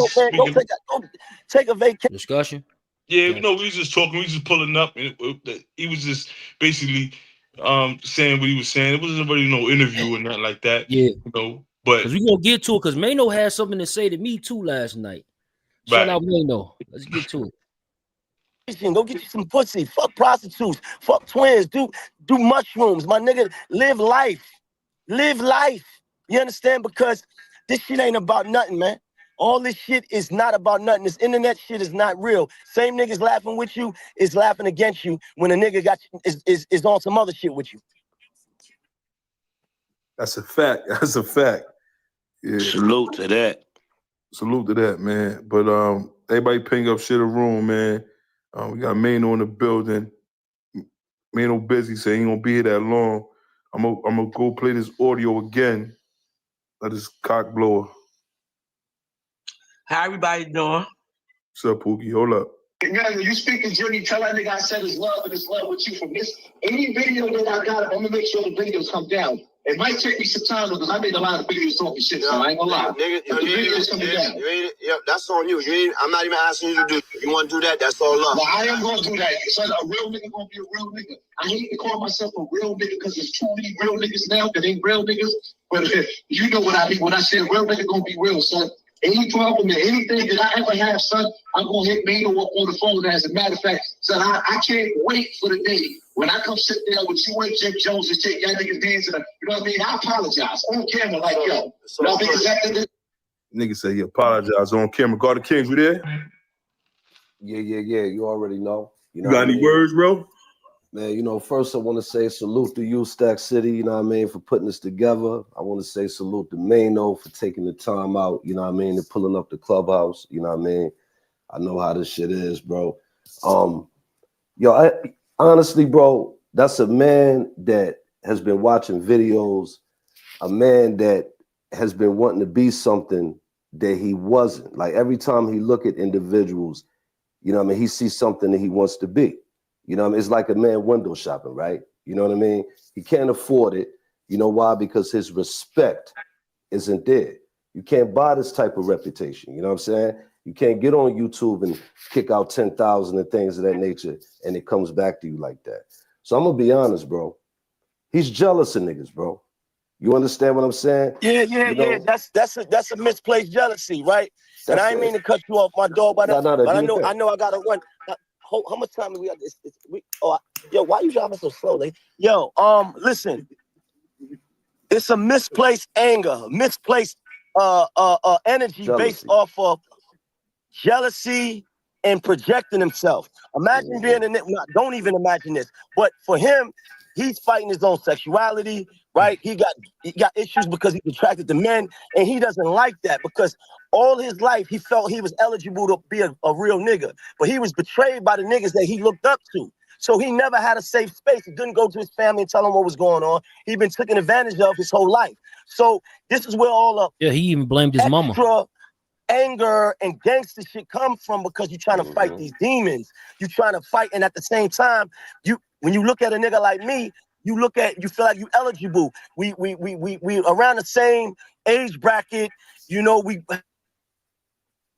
[SPEAKER 9] Go take a vacation.
[SPEAKER 1] Discussion?
[SPEAKER 4] Yeah, no, we was just talking. We was just pulling up. And he was just basically saying what he was saying. It wasn't really no interview or nothing like that.
[SPEAKER 1] Yeah.
[SPEAKER 4] You know, but
[SPEAKER 1] because we gonna get to it because Maino had something to say to me too last night. Shout
[SPEAKER 4] right.
[SPEAKER 1] out Maino. Let's get to it.
[SPEAKER 9] Go get you some pussy. Fuck prostitutes. Fuck twins. Do mushrooms. My nigga, live life. Live life. You understand? Because this shit ain't about nothing, man. All this shit is not about nothing. This internet shit is not real. Same niggas laughing with you is laughing against you when a nigga got is on some other shit with you.
[SPEAKER 8] That's a fact. That's a fact. Yeah.
[SPEAKER 2] Salute to that.
[SPEAKER 8] Salute to that, man. But everybody ping up shit a room, man. We got Maino in the building. Maino busy, so he ain't gonna be here that long. I'm gonna go play this audio again. Let this cock blower.
[SPEAKER 15] How everybody doing?
[SPEAKER 8] What's up, Pookie? Hold up.
[SPEAKER 3] Yeah, you speak to Jimmy, tell that nigga I said his love and his love with you from this. Any video that I got, I'm gonna make sure the videos come down. It might take me some time because I made a lot of videos talking shit, so I ain't gonna lie.
[SPEAKER 2] Nigga,
[SPEAKER 3] the videos coming down.
[SPEAKER 2] That's on you. I'm not even asking you to do it. If you want to do that, that's all love.
[SPEAKER 3] No, I am gonna do that. Son, a real nigga gonna be a real nigga. I hate to call myself a real nigga because there's too many real niggas now that ain't real niggas. But you know what I mean when I say real nigga gonna be real, son. Any problem, anything that I ever have, son, I'm going to hit Maino up on the phone. As a matter of fact, son, I can't wait for the day when I come sit there with you and Jim Jones and take y'all niggas dancing. You know what I mean? I apologize on camera like, yo. No, because after this.
[SPEAKER 8] Nigga said he apologized on camera. Garda Kings, you there?
[SPEAKER 16] Yeah. You already know.
[SPEAKER 8] You got any words, bro?
[SPEAKER 16] Man, first I want to say salute to you, Stack City, you know what I mean, for putting this together. I want to say salute to Maino for taking the time out, you know what I mean, and pulling up the clubhouse, you know what I mean. I know how this shit is, bro. Honestly, bro, that's a man that has been watching videos, a man that has been wanting to be something that he wasn't. Like every time he look at individuals, you know what I mean, he sees something that he wants to be. You know what I mean? It's like a man window shopping, right? You know what I mean? He can't afford it. You know why? Because his respect isn't there. You can't buy this type of reputation. You know what I'm saying? You can't get on YouTube and kick out 10,000 and things of that nature, and it comes back to you like that. So I'm gonna be honest, bro. He's jealous of niggas, bro. You understand what I'm saying?
[SPEAKER 9] Yeah. That's a misplaced jealousy, right? And I ain't mean to cut you off, my dog, but I know I gotta run. How much time do we have? Yo, why you driving so slowly? Yo, listen, it's a misplaced anger, misplaced energy based off of jealousy and projecting himself. Imagine being don't even imagine this, but for him, he's fighting his own sexuality, right? He got issues because he's attracted to men, and he doesn't like that because all his life he felt he was eligible to be a real nigga, but he was betrayed by the niggas that he looked up to. So he never had a safe space. He couldn't go to his family and tell them what was going on. He'd been taken advantage of his whole life. So this is where all
[SPEAKER 1] he even blamed his mama.
[SPEAKER 9] Anger and gangster shit comes from because you're trying to fight these demons. You're trying to fight, and at the same time, when you look at a nigga like me, you feel like you eligible. We around the same age bracket. We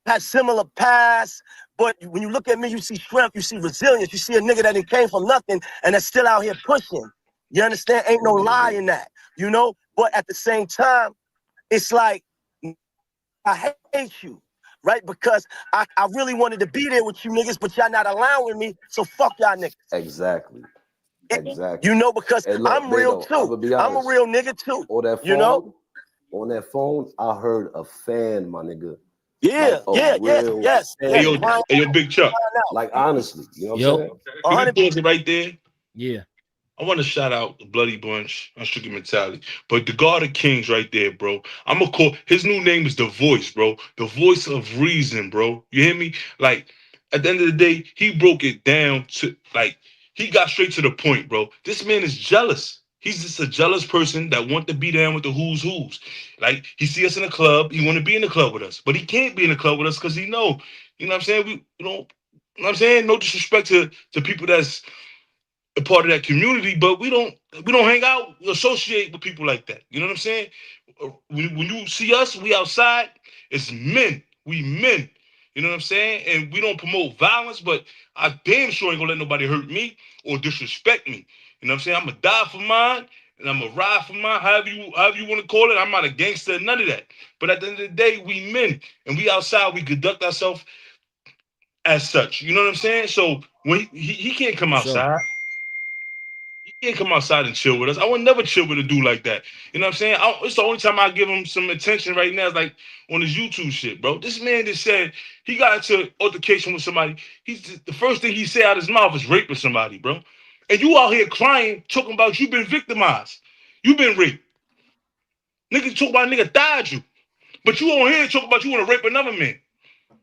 [SPEAKER 9] had similar pasts, but when you look at me, you see strength, you see resilience, you see a nigga that came from nothing and that's still out here pushing. You understand? Ain't no lie in that, But at the same time, it's like I hate you, right? Because I really wanted to be there with you niggas, but y'all not allowing me, so fuck y'all niggas.
[SPEAKER 16] Exactly.
[SPEAKER 9] Because
[SPEAKER 16] hey, look,
[SPEAKER 9] I'm real too. I'm a real nigga too.
[SPEAKER 16] On that phone, I heard a fan, my nigga.
[SPEAKER 9] Yeah, yes.
[SPEAKER 4] Hey, yo, Big Chuck.
[SPEAKER 16] Like, honestly, you know what I'm saying?
[SPEAKER 4] Can you pause it right there?
[SPEAKER 1] Yeah.
[SPEAKER 4] I want to shout out the Bloody Bunch, Unstricted Mentality. But the God of Kings right there, bro. I'm going to call, his new name is The Voice, bro. The voice of reason, bro. You hear me? Like, at the end of the day, he broke it down to, like, he got straight to the point, bro. This man is jealous. He's just a jealous person that want to be down with the who's. Like, he see us in the club. He want to be in the club with us. But he can't be in the club with us because he know. You know what I'm saying? You know what I'm saying? No disrespect to people that's a part of that community, but we don't hang out, associate with people like that. You know what I'm saying? When you see us, we outside, it's men. We men. You know what I'm saying? And we don't promote violence, but I damn sure ain't gonna let nobody hurt me or disrespect me. You know what I'm saying? I'm gonna die for mine, and I'm gonna ride for mine. However you want to call it. I'm not a gangster, none of that. But at the end of the day, we men, and we outside. We conduct ourselves as such. You know what I'm saying? So when he can't come
[SPEAKER 1] Sure.
[SPEAKER 4] outside. He can't come outside and chill with us. I would never chill with a dude like that. You know what I'm saying? It's the only time I give him some attention right now is like on his YouTube shit, bro. This man just said he got into altercation with somebody. The first thing he said out of his mouth is raping somebody, bro. And you out here crying, talking about you been victimized. You been raped. Niggas talk about a nigga died you. But you on here talking about you want to rape another man.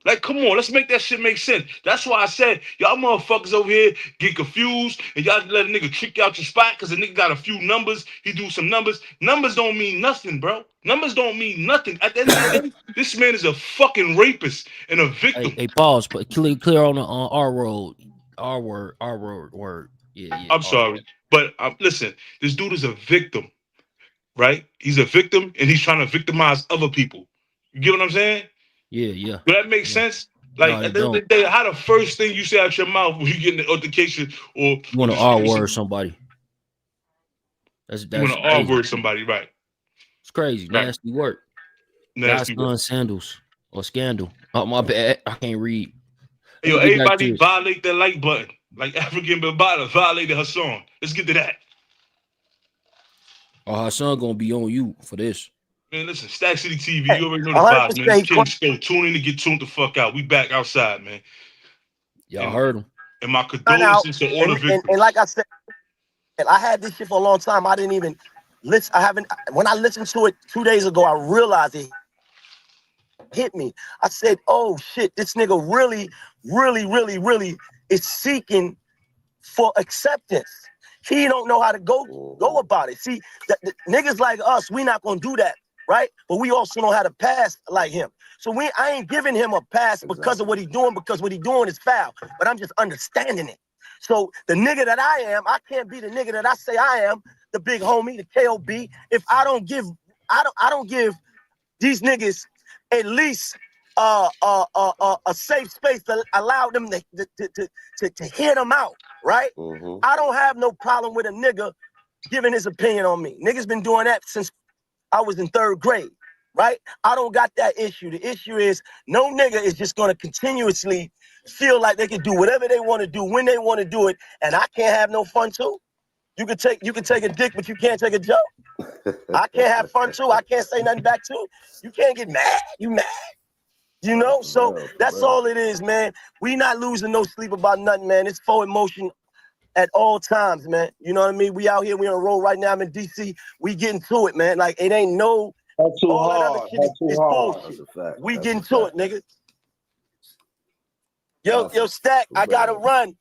[SPEAKER 4] Like, come on, let's make that shit make sense. That's why I said, y'all motherfuckers over here get confused and y'all let a nigga trick you out your spot because the nigga got a few numbers. He do some numbers. Numbers don't mean nothing, bro. Numbers don't mean nothing. At the end of the day, this man is a fucking rapist and a victim.
[SPEAKER 1] Hey, pause, but clear on the R road. R word. Yeah.
[SPEAKER 4] I'm sorry. But listen, this dude is a victim, right? He's a victim and he's trying to victimize other people. You get what I'm saying?
[SPEAKER 1] Yeah.
[SPEAKER 4] Does that make sense? Like
[SPEAKER 1] No,
[SPEAKER 4] at the end of the day, how the first thing you say out your mouth when you get in an altercation or
[SPEAKER 1] you want to R word somebody? That's
[SPEAKER 4] you want to R word somebody, right?
[SPEAKER 1] It's crazy,
[SPEAKER 4] right.
[SPEAKER 1] Nasty work.
[SPEAKER 4] Nasty
[SPEAKER 1] God's
[SPEAKER 4] work.
[SPEAKER 1] Sandals or Scandal. Oh my bad, I can't read.
[SPEAKER 4] Yo, everybody violate the like button, like African Bambaataa violated her song. Let's get to that.
[SPEAKER 1] Oh, Hassan gonna be on you for this.
[SPEAKER 4] Man, listen, Stack City TV, you already know the vibes, man. This King Skull, tune in to get tuned the fuck out. We back outside, man.
[SPEAKER 1] Y'all heard him.
[SPEAKER 4] And my condolences to all the victims.
[SPEAKER 9] And like I said, I had this shit for a long time. I didn't even listen. When I listened to it 2 days ago, I realized it hit me. I said, oh shit, this nigga really is seeking for acceptance. He don't know how to go about it. See, the niggas like us, we not gonna do that, right? But we also know how to pass like him. So I ain't giving him a pass because of what he doing, because what he doing is foul. But I'm just understanding it. So the nigga that I am, I can't be the nigga that I say I am, the big homie, the KOB, if I don't give these niggas at least a safe space to allow them to hear them out, right? I don't have no problem with a nigga giving his opinion on me. Niggas been doing that since I was in 3rd grade, right? I don't got that issue. The issue is no nigga is just gonna continuously feel like they can do whatever they want to do when they want to do it, and I can't have no fun too. You can take a dick, but you can't take a joke. I can't have fun too. I can't say nothing back too. You can't get mad. You mad. You know? So that's all it is, man. We not losing no sleep about nothing, man. It's full emotion at all times, man. You know what I mean? We out here, we on the road right now. I'm in DC. We getting to it, man. Like it ain't no all that other shit is bullshit. We getting to it, nigga. Yo, Stack, I gotta run.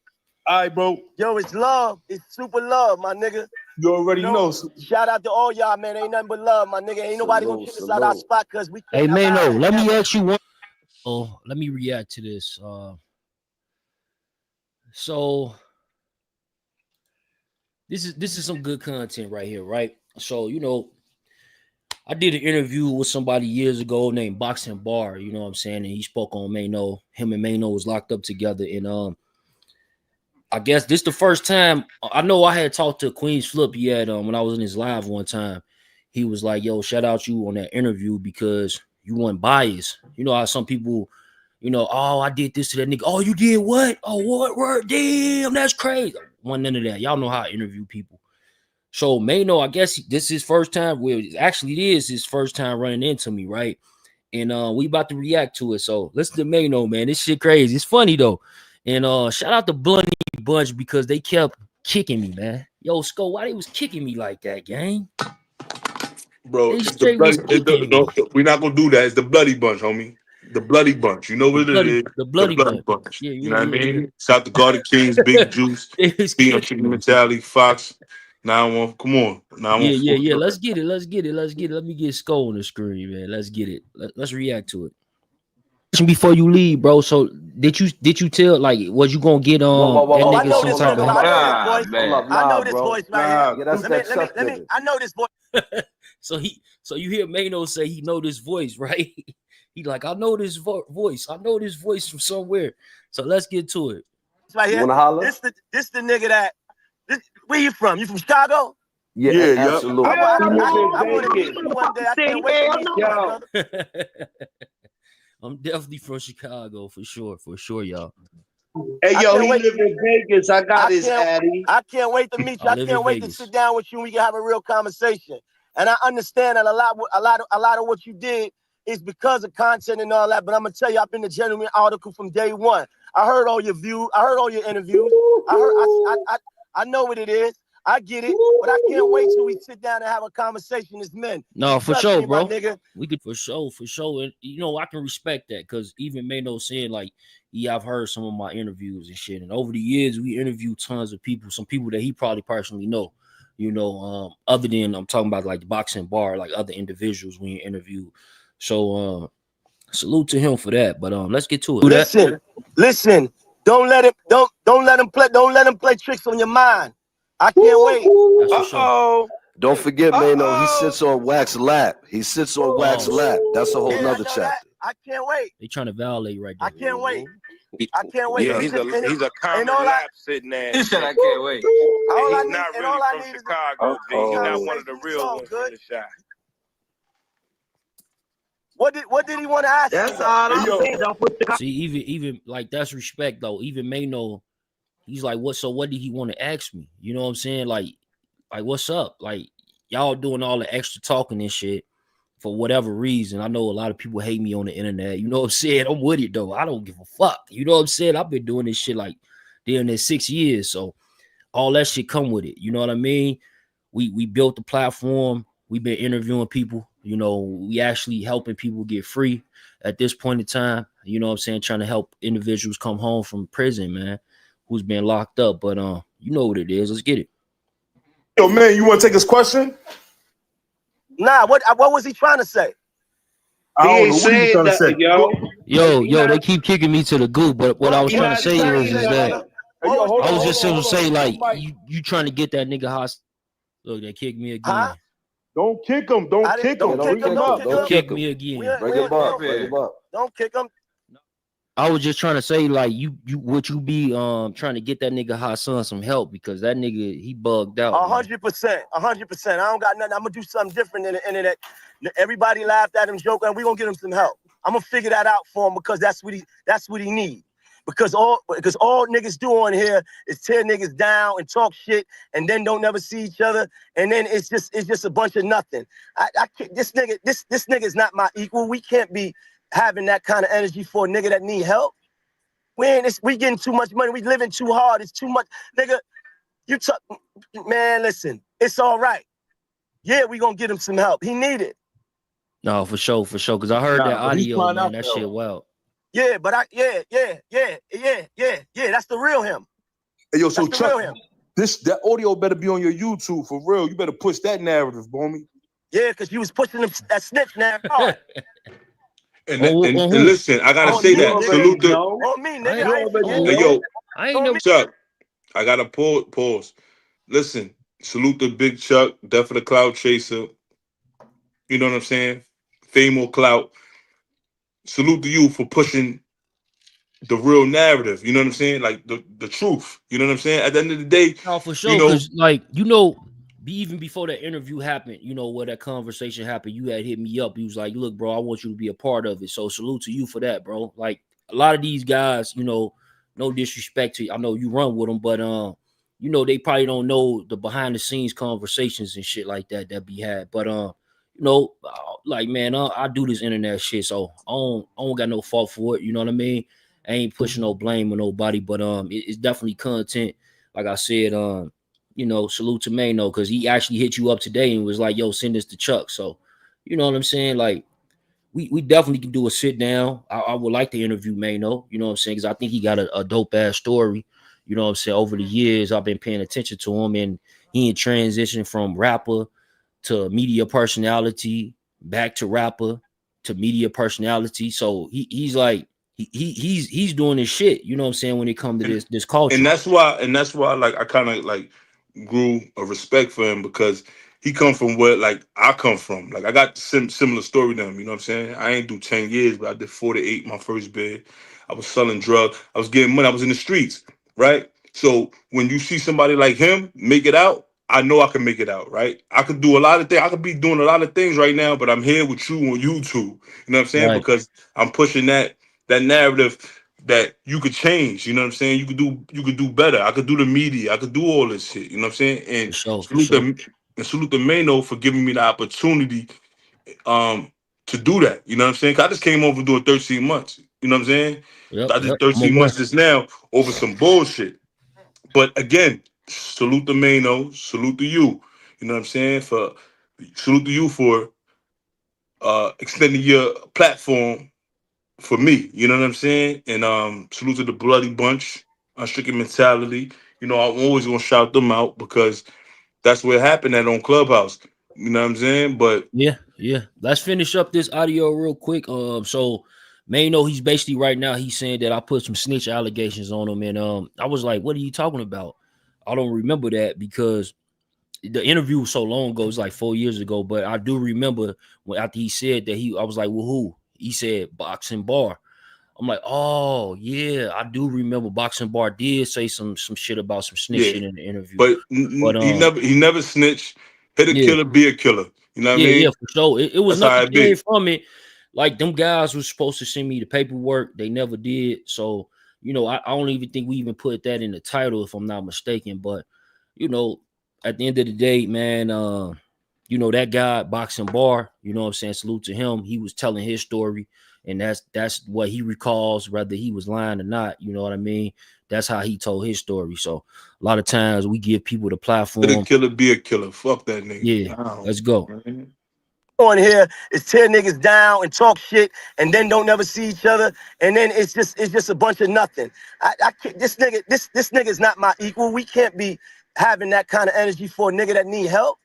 [SPEAKER 8] All right, bro.
[SPEAKER 9] Yo, it's love. It's super love, my nigga.
[SPEAKER 8] You already know.
[SPEAKER 9] Shout out to all y'all, man. Ain't nothing but love, my nigga. Ain't nobody gonna kick us out our spot because we
[SPEAKER 1] Hey,
[SPEAKER 9] can't.
[SPEAKER 1] Maino, let me ask you one. Oh, let me react to this. So this is some good content right here, right? So, you know, I did an interview with somebody years ago named Boxing Bar, you know what I'm saying? And he spoke on Maino. Him and Maino was locked up together. And I guess this the first time. I know I had talked to Queen's Flip. He had when I was in his live one time. He was like, yo, shout out you on that interview because you weren't biased. You know how some people, you know, oh, I did this to that nigga. Oh, you did what? Oh, what? Damn, that's crazy. One none of that. Y'all know how I interview people. So Maino, I guess this is his first time. Well, actually, it is his first time running into me, right? And we about to react to it. So listen to Maino, man. This shit crazy. It's funny though. And shout out to Blunty Bunch because they kept kicking me, man. Yo, Sko, why they was kicking me like that, gang?
[SPEAKER 4] Bro, it's the bloody, we're not gonna do that. It's the Bloody Bunch, homie. The Bloody Bunch. You know what it is?
[SPEAKER 1] The Bloody Bunch.
[SPEAKER 4] Yeah, you know what I mean? Shout out to Garden Kings, Big Juice, Being Chicken Mentality, Fox. 9-1. Come on. 9-1.
[SPEAKER 1] Yeah. Let's get it. Let me get Sko on the screen, man. Let's get it. Let's react to it. Before you leave, bro. So did you tell like was you gonna get that nigga some type of
[SPEAKER 9] I know this voice right here. Let me I know this voice.
[SPEAKER 1] So you hear Maino say he know this voice, right? He like, I know this voice. I know this voice from somewhere. So let's get to it.
[SPEAKER 9] Right here. This the nigga that Where you from? You from Chicago?
[SPEAKER 16] Yeah, absolutely.
[SPEAKER 9] I want to meet you one day. I can't wait to meet you, my brother.
[SPEAKER 1] I'm definitely from Chicago for sure, y'all.
[SPEAKER 3] Hey, yo, he live in Vegas. I got his Addy.
[SPEAKER 9] I can't wait to meet you. I can't wait to sit down with you and we can have a real conversation. And I understand that a lot of what you did is because of content and all that. But I'm gonna tell you, I've been a genuine article from day one. I heard all your views. I heard all your interviews. I know what it is. I get it, but I can't wait till we sit down and have a conversation as men.
[SPEAKER 1] No, for sure, bro.
[SPEAKER 9] Nigga.
[SPEAKER 1] We could for sure. And you know, I can respect that because even Maino saying like, yeah, I've heard some of my interviews and shit. And over the years, we interviewed tons of people, some people that he probably personally know. You know, other than I'm talking about like the boxing bar, like other individuals we interviewed. So salute to him for that. But let's get to it.
[SPEAKER 9] Listen, don't let him play tricks on your mind. I can't wait.
[SPEAKER 1] That's for sure.
[SPEAKER 16] Don't forget, Maino, he sits on wax lap. That's a whole nother chapter.
[SPEAKER 9] I can't wait.
[SPEAKER 1] They trying to violate right there.
[SPEAKER 9] I can't wait. I can't wait.
[SPEAKER 15] Yeah, he's a common lap sitting there.
[SPEAKER 6] He said, I can't wait.
[SPEAKER 15] He's not really from Chicago, G. He's not one of the real ones from the shop.
[SPEAKER 9] What did he want to ask?
[SPEAKER 6] That's all I'm saying.
[SPEAKER 1] See, even like that's respect though. Even Maino, he's like, what did he want to ask me? You know what I'm saying? Like what's up? Like y'all doing all the extra talking and shit for whatever reason. I know a lot of people hate me on the internet. You know what I'm saying? I'm with it though. I don't give a fuck. You know what I'm saying? I've been doing this shit like damn near 6 years. So all that shit come with it. You know what I mean? We built the platform. We've been interviewing people. You know, we actually helping people get free at this point in time. You know what I'm saying? Trying to help individuals come home from prison, man, who's been locked up. But you know what it is. Let's get it.
[SPEAKER 4] Yo, man, you want to take his question?
[SPEAKER 9] Nah, what was he trying to say?
[SPEAKER 4] I don't know what he's trying to say.
[SPEAKER 1] Yo, they keep kicking me to the goop, but what I was trying to say is that I was just going to say, like, you trying to get that nigga hostile. Look, they kicked me again.
[SPEAKER 9] Huh?
[SPEAKER 4] Don't kick him. Don't kick him.
[SPEAKER 1] Don't kick me again.
[SPEAKER 16] Bring him up.
[SPEAKER 9] Don't kick him.
[SPEAKER 1] I was just trying to say, like, you be trying to get that nigga Hassan some help because that nigga he bugged out.
[SPEAKER 9] 100%. I don't got nothing. I'm gonna do something different in the internet. Everybody laughed at him, joking, and we gonna get him some help. I'm gonna figure that out for him because that's what he need. Because all niggas do on here is tear niggas down and talk shit and then don't never see each other. And then it's just a bunch of nothing. This nigga is not my equal. We can't be having that kind of energy for a nigga that need help. We getting too much money. We living too hard. It's too much. Nigga, man, listen, it's all right. Yeah, we gonna get him some help. He need it.
[SPEAKER 1] No, for sure. Because I heard that audio, man. That shit wild.
[SPEAKER 9] Yeah, but yeah. That's the real him.
[SPEAKER 4] Hey, yo, so Chuck, that audio better be on your YouTube for real. You better push that narrative, homie.
[SPEAKER 9] Yeah, because you was pushing that snitch narrative.
[SPEAKER 4] And listen, I gotta say that. Salute the.
[SPEAKER 9] On me, nigga.
[SPEAKER 4] Hey, yo,
[SPEAKER 1] I ain't know.
[SPEAKER 4] Chuck, I gotta pause. Listen, salute the big Chuck, Death of the Cloud Chaser. You know what I'm saying? Fame or clout. Salute to you for pushing the real narrative. You know what I'm saying? Like the truth. You know what I'm saying? At the end of the day,
[SPEAKER 1] no, for sure. Because even before that interview happened, where that conversation happened, you had hit me up. You was like, look, bro, I want you to be a part of it. So salute to you for that, bro. Like a lot of these guys, no disrespect to you. I know you run with them, but they probably don't know the behind the scenes conversations and shit like that be had. But like, man, I do this internet shit, so I don't got no fault for it. You know what I mean? I ain't pushing no blame on nobody, but it's definitely content. Like I said, salute to Maino because he actually hit you up today and was like, yo, send this to Chuck. So, you know what I'm saying? Like, we definitely can do a sit down. I would like to interview Maino, you know what I'm saying? Because I think he got a dope ass story. You know what I'm saying? Over the years, I've been paying attention to him, and he in transition from rapper to media personality, back to rapper to media personality. So he's like he's doing his shit, you know what I'm saying, when it comes to this culture.
[SPEAKER 4] And that's why like I kind of like grew a respect for him because he come from where like I come from. Like I got similar story to him, you know what I'm saying? I ain't do 10 years, but I did 4 to 8 my first bid. I was selling drugs. I was getting money. I was in the streets, right? So when you see somebody like him make it out, I know I can make it out, right? I could do a lot of things. I could be doing a lot of things right now, but I'm here with you on YouTube. You know what I'm saying?
[SPEAKER 1] Right.
[SPEAKER 4] Because I'm pushing that narrative that you could change. You know what I'm saying? You could do better. I could do the media. I could do all this shit. You know what I'm saying? And salute the Maino for giving me the opportunity to do that. You know what I'm saying? 'Cause I just came over doing 13 months. You know what I'm saying?
[SPEAKER 1] Yep,
[SPEAKER 4] I did
[SPEAKER 1] I'm
[SPEAKER 4] 13
[SPEAKER 1] aware.
[SPEAKER 4] months just now over some bullshit. But again, salute the Maino, salute to you. You know what I'm saying? Salute to you for extending your platform for me. You know what I'm saying? And salute to the Bloody Bunch, Unstricken Mentality. You know, I'm always gonna shout them out because that's what happened at on Clubhouse. You know what I'm saying? But
[SPEAKER 1] yeah. Let's finish up this audio real quick. So Maino, he's basically right now he's saying that I put some snitch allegations on him, and I was like, what are you talking about? I don't remember that because the interview was so long ago, it's like 4 years ago, but I do remember when after he said that I was like, well, who? He said Boxing Bar. I'm like, oh yeah, I do remember Boxing Bar did say some shit about some snitch
[SPEAKER 4] yeah,
[SPEAKER 1] shit in the interview.
[SPEAKER 4] but
[SPEAKER 1] But
[SPEAKER 4] he never snitched. Hit a
[SPEAKER 1] yeah.
[SPEAKER 4] killer, be a killer. You know what I
[SPEAKER 1] Yeah,
[SPEAKER 4] mean?
[SPEAKER 1] for sure. It was
[SPEAKER 4] That's how
[SPEAKER 1] nothing
[SPEAKER 4] it
[SPEAKER 1] came
[SPEAKER 4] be.
[SPEAKER 1] from it. Like them guys were supposed to send me the paperwork. They never did. So, I don't even think we even put that in the title, if I'm not mistaken. But, at the end of the day, man, that guy, Boxing Bar, you know what I'm saying? Salute to him. He was telling his story, and that's what he recalls, whether he was lying or not. You know what I mean? That's how he told his story. So a lot of times we give people the
[SPEAKER 4] Hit a
[SPEAKER 1] platform.
[SPEAKER 4] killer, be a killer. Fuck that nigga.
[SPEAKER 1] Yeah, let's go.
[SPEAKER 9] On here is tear niggas down and talk shit and then don't never see each other, and then it's just a bunch of nothing. I can't, this nigga's not my equal. We can't be having that kind of energy for a nigga that need help.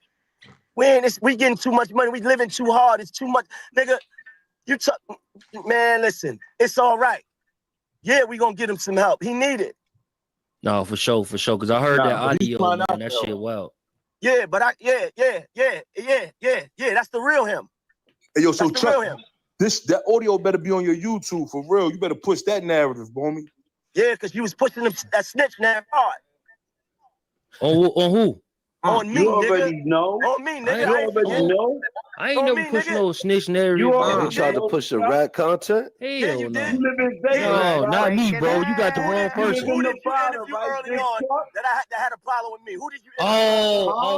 [SPEAKER 9] We getting too much money. We living too hard. It's too much, nigga. Man, listen, it's all right. Yeah, we gonna get him some help. He need it.
[SPEAKER 1] No, for sure. Because I heard that audio, man. That shit wild.
[SPEAKER 9] Yeah, but yeah. That's the real him.
[SPEAKER 8] Hey, yo, so
[SPEAKER 9] That's the real
[SPEAKER 8] Chuck,
[SPEAKER 9] him.
[SPEAKER 8] that audio better be on your YouTube for real. You better push that narrative, homie.
[SPEAKER 9] Yeah, because you was pushing that snitch narrative hard.
[SPEAKER 1] On who?
[SPEAKER 9] On me,
[SPEAKER 17] you
[SPEAKER 9] nigga.
[SPEAKER 17] already know.
[SPEAKER 9] On me, nigga.
[SPEAKER 17] You already know.
[SPEAKER 1] I ain't never pushed no snitch narrative.
[SPEAKER 17] You
[SPEAKER 16] You tried to push the rat content?
[SPEAKER 1] Hell
[SPEAKER 9] you
[SPEAKER 1] no.
[SPEAKER 9] did.
[SPEAKER 17] You live in Vegas.
[SPEAKER 1] No, not
[SPEAKER 17] right?
[SPEAKER 1] me, bro. You got the wrong
[SPEAKER 9] Who
[SPEAKER 1] person.
[SPEAKER 9] did you interview early on that had a problem with me? Who did you interview?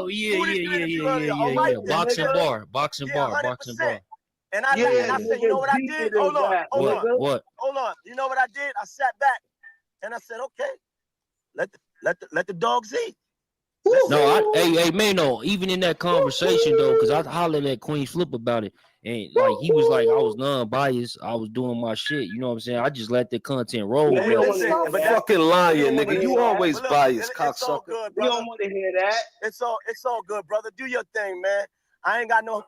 [SPEAKER 1] Yeah. Boxing
[SPEAKER 9] nigga?
[SPEAKER 1] bar. Boxing bar.
[SPEAKER 9] 100%. And I said, you know what I did? Hold on.
[SPEAKER 1] What?
[SPEAKER 9] Hold on. You know what I did? I sat back and I said, okay, let the dogs eat.
[SPEAKER 1] No, hey, Maino, even in that conversation though, because I hollered at Queen Flip about it, and like he was like, I was non-biased, I was doing my shit, you know what I'm saying? I just let the content roll.
[SPEAKER 16] Stop fucking lying, nigga. You always biased, cocksucker.
[SPEAKER 9] Good,
[SPEAKER 17] we don't want to hear that.
[SPEAKER 9] It's all good, brother. Do your thing, man. I don't got no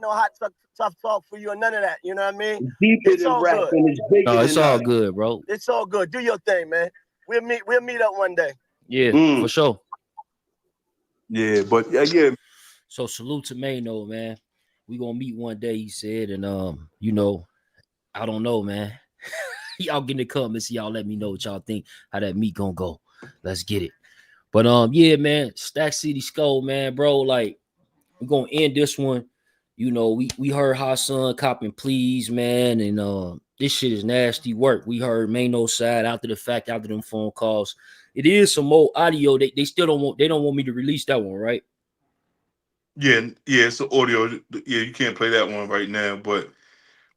[SPEAKER 9] hot tough talk for you or none of that. You know what I mean?
[SPEAKER 17] Deeper than rapping, it's bigger
[SPEAKER 1] No, it's
[SPEAKER 17] than
[SPEAKER 1] all
[SPEAKER 17] us.
[SPEAKER 1] good, bro.
[SPEAKER 9] It's all good. Do your thing, man. We'll meet up one day.
[SPEAKER 1] Yeah, for sure.
[SPEAKER 8] Yeah, but yeah.
[SPEAKER 1] So salute to Maino, man. We gonna meet one day, he said, and I don't know, man. Y'all get in the comments, y'all let me know what y'all think, how that meet gonna go. Let's get it. But yeah, man, Stack City Skull, man, bro. Like, we're gonna end this one. We heard Hassan copping please, man, and this shit is nasty work. We heard Maino's side after the fact, after them phone calls. It is some more audio. They still don't want me to release that one, right?
[SPEAKER 4] Yeah, it's the audio. Yeah, you can't play that one right now, but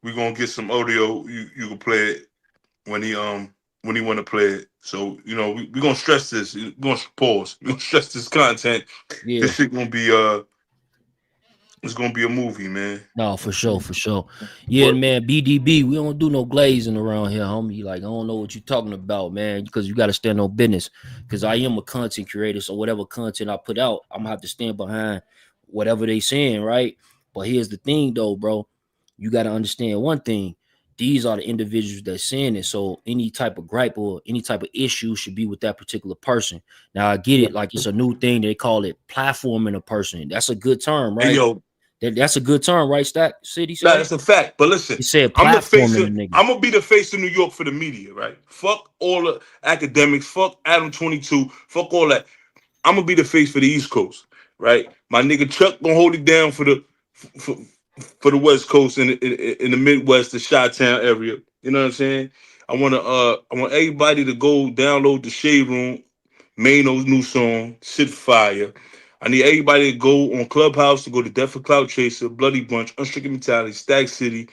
[SPEAKER 4] we're gonna get some audio. You can play it when he want to play it. So we're gonna stress this. We're gonna pause. We're gonna stress this content.
[SPEAKER 1] Yeah.
[SPEAKER 4] This shit gonna be it's gonna be a movie, man.
[SPEAKER 1] No, for sure. Yeah, man, BDB, we don't do no glazing around here, homie. Like, I don't know what you're talking about, man, because you got to stand on business. Because I am a content creator, so whatever content I put out, I'm gonna have to stand behind whatever they saying, right? But here's the thing, though, bro. You got to understand one thing. These are the individuals that saying it. So any type of gripe or any type of issue should be with that particular person. Now I get it, like it's a new thing. They call it platforming a person. That's a good term, right?
[SPEAKER 4] Hey, yo,
[SPEAKER 1] That's a good term, right? Stack City.
[SPEAKER 4] Nah, that's a fact. But listen,
[SPEAKER 1] He said
[SPEAKER 4] I'm the face
[SPEAKER 1] platforming
[SPEAKER 4] of,
[SPEAKER 1] the nigga.
[SPEAKER 4] I'm gonna be the face of New York for the media, right? Fuck all the academics, fuck Adam 22, fuck all that. I'm gonna be the face for the East Coast, right? My nigga Chuck gonna hold it down for the West Coast and in the Midwest, the Chi-Town area. You know what I'm saying? I want everybody to go download the Shade Room, Maino's new song, Sit Fire. I need everybody to go on Clubhouse to go to Death for Cloud Chaser, Bloody Bunch, Unstricken Mentality, Stack City,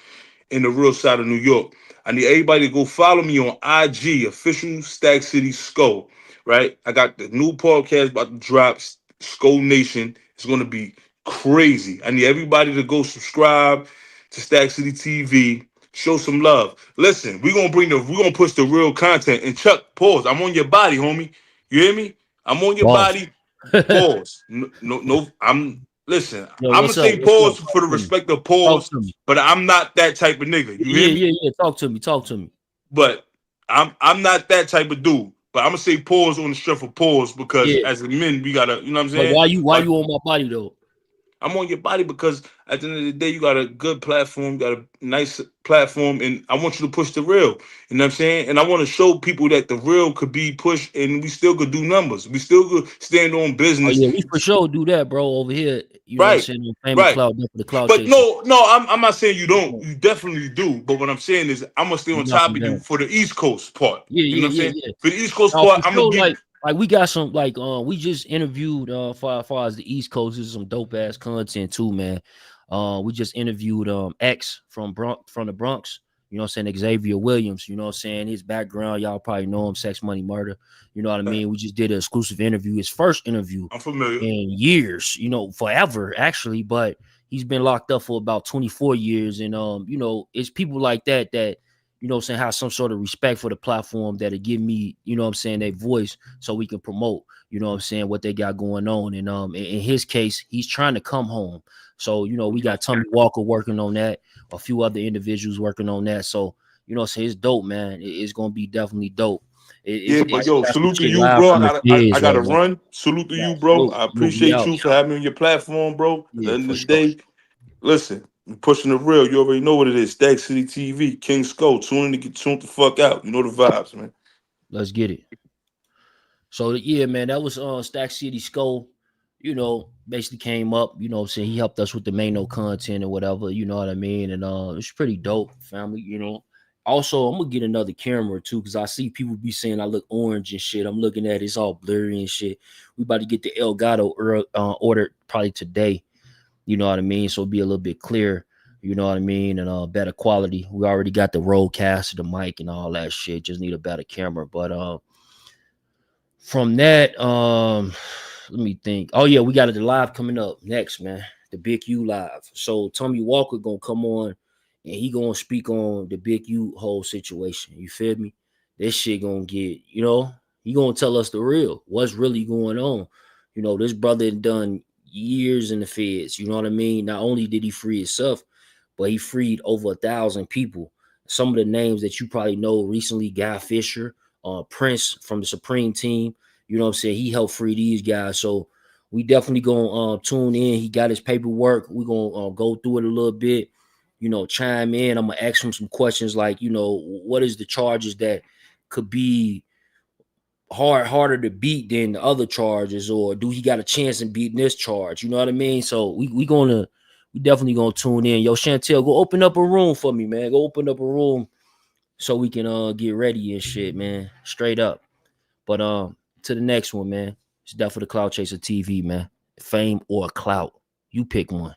[SPEAKER 4] in the real side of New York. I need everybody to go follow me on IG, official Stack City Skull. Right? I got the new podcast about to drop, Skull Nation. It's gonna be crazy. I need everybody to go subscribe to Stack City TV. Show some love. Listen, we're gonna push the real content. And Chuck, pause. I'm on your body, homie. You hear me? I'm on your
[SPEAKER 1] Boss.
[SPEAKER 4] body. Pause. No, listen,
[SPEAKER 1] Yo,
[SPEAKER 4] I'm gonna
[SPEAKER 1] what's up?
[SPEAKER 4] say
[SPEAKER 1] What's
[SPEAKER 4] pause
[SPEAKER 1] up?
[SPEAKER 4] for the
[SPEAKER 1] Talk to me.
[SPEAKER 4] respect of
[SPEAKER 1] Talk
[SPEAKER 4] pause,
[SPEAKER 1] to me.
[SPEAKER 4] but I'm not that type of nigga. You hear me?
[SPEAKER 1] Yeah. Talk to me. Talk to me.
[SPEAKER 4] But I'm not that type of dude. But I'm gonna say pause on the strength of pause because
[SPEAKER 1] Yeah.
[SPEAKER 4] as a men, we gotta, you know what I'm
[SPEAKER 1] But
[SPEAKER 4] saying?
[SPEAKER 1] why you on my body though?
[SPEAKER 4] I'm on your body because at the end of the day, you got a good platform, you got a nice platform, and I want you to push the real. You know what I'm saying? And I want to show people that the real could be pushed and we still could do numbers. We still could stand on
[SPEAKER 1] Oh
[SPEAKER 4] business.
[SPEAKER 1] yeah, we for sure do that, bro. Over here, you know what I'm
[SPEAKER 4] Right.
[SPEAKER 1] saying? Famous
[SPEAKER 4] Right.
[SPEAKER 1] cloud, for the cloud
[SPEAKER 4] But
[SPEAKER 1] chasers.
[SPEAKER 4] no, I'm not saying you don't. You definitely do. But what I'm saying is I'm gonna stay
[SPEAKER 1] We
[SPEAKER 4] on
[SPEAKER 1] knock
[SPEAKER 4] top
[SPEAKER 1] them
[SPEAKER 4] of you
[SPEAKER 1] down.
[SPEAKER 4] for the East Coast part. You know what I'm saying?
[SPEAKER 1] Yeah.
[SPEAKER 4] For the East Coast
[SPEAKER 1] Now
[SPEAKER 4] part,
[SPEAKER 1] for
[SPEAKER 4] I'm gonna
[SPEAKER 1] sure,
[SPEAKER 4] give
[SPEAKER 1] like we got some we just interviewed far as the East Coast. This is some dope ass content too, man. We just interviewed X from the Bronx. You know what I'm saying? Xavier Williams. You know what I'm saying? His background, y'all probably know him. Sex, Money, Murder. You know what I mean? We just did an exclusive interview. His first interview
[SPEAKER 4] I'm familiar
[SPEAKER 1] in years. You know, forever actually, but he's been locked up for about 24 years. And you know, it's people like that you know what I'm saying, have some sort of respect for the platform that'll give me, you know what I'm saying, their voice so we can promote, you know what I'm saying, what they got going on. And in his case, he's trying to come home. So, you know, we got Tommy Walker working on that, a few other individuals working on that. So, you know what I'm saying, it's dope, man. It's gonna be definitely dope.
[SPEAKER 4] Yeah, but
[SPEAKER 1] It's
[SPEAKER 4] yo,
[SPEAKER 1] got some
[SPEAKER 4] salute to
[SPEAKER 1] shit
[SPEAKER 4] you,
[SPEAKER 1] live
[SPEAKER 4] bro.
[SPEAKER 1] from the
[SPEAKER 4] I
[SPEAKER 1] feds
[SPEAKER 4] gotta
[SPEAKER 1] right now.
[SPEAKER 4] run. Salute to you, bro.
[SPEAKER 1] Salute.
[SPEAKER 4] I
[SPEAKER 1] We
[SPEAKER 4] appreciate
[SPEAKER 1] out.
[SPEAKER 4] you for having me on your platform, bro. At the
[SPEAKER 1] Yeah,
[SPEAKER 4] end
[SPEAKER 1] for
[SPEAKER 4] of the
[SPEAKER 1] sure.
[SPEAKER 4] day, listen, I'm pushing the real. You already know what it is. Stack City TV, King Skull. Tune in to get tuned the fuck out. You know the vibes, man.
[SPEAKER 1] Let's get it. So yeah, man, that was Stack City Skull. You know, basically came up, you know what I'm saying? He helped us with the Maino content or whatever, you know what I mean? And it's pretty dope, family, you know. Also, I'm gonna get another camera too, because I see people be saying I look orange and shit. I'm looking at it, it's all blurry and shit. We about to get the Elgato ordered probably today, you know what I mean? So it'll be a little bit clearer, you know what I mean, and better quality. We already got the roadcaster, the mic, and all that shit. Just need a better camera. But from that, let me think. Oh yeah, we got the live coming up next, man. The Big U live. So Tommy Walker gonna come on and he gonna speak on the Big U whole situation. You feel me? This shit gonna get, you know, he gonna tell us the real, what's really going on. You know, this brother done years in the feds. You know what I mean? Not only did he free himself, but he freed over 1,000 people. Some of the names that you probably know recently: Guy Fisher, Prince from the Supreme Team. You know what I'm saying? He helped free these guys. So we definitely gonna tune in. He got his paperwork. We're gonna go through it a little bit, you know, chime in. I'm gonna ask him some questions like, you know, what is the charges that could be harder to beat than the other charges, or do he got a chance in beating this charge? You know what I mean? So we definitely gonna tune in. Yo, Chantel, go open up a room for me, man. Go open up a room so we can get ready and shit, man. Straight up. But to the next one, man. It's Death for the Cloud Chaser TV, man. Fame or clout. You pick one.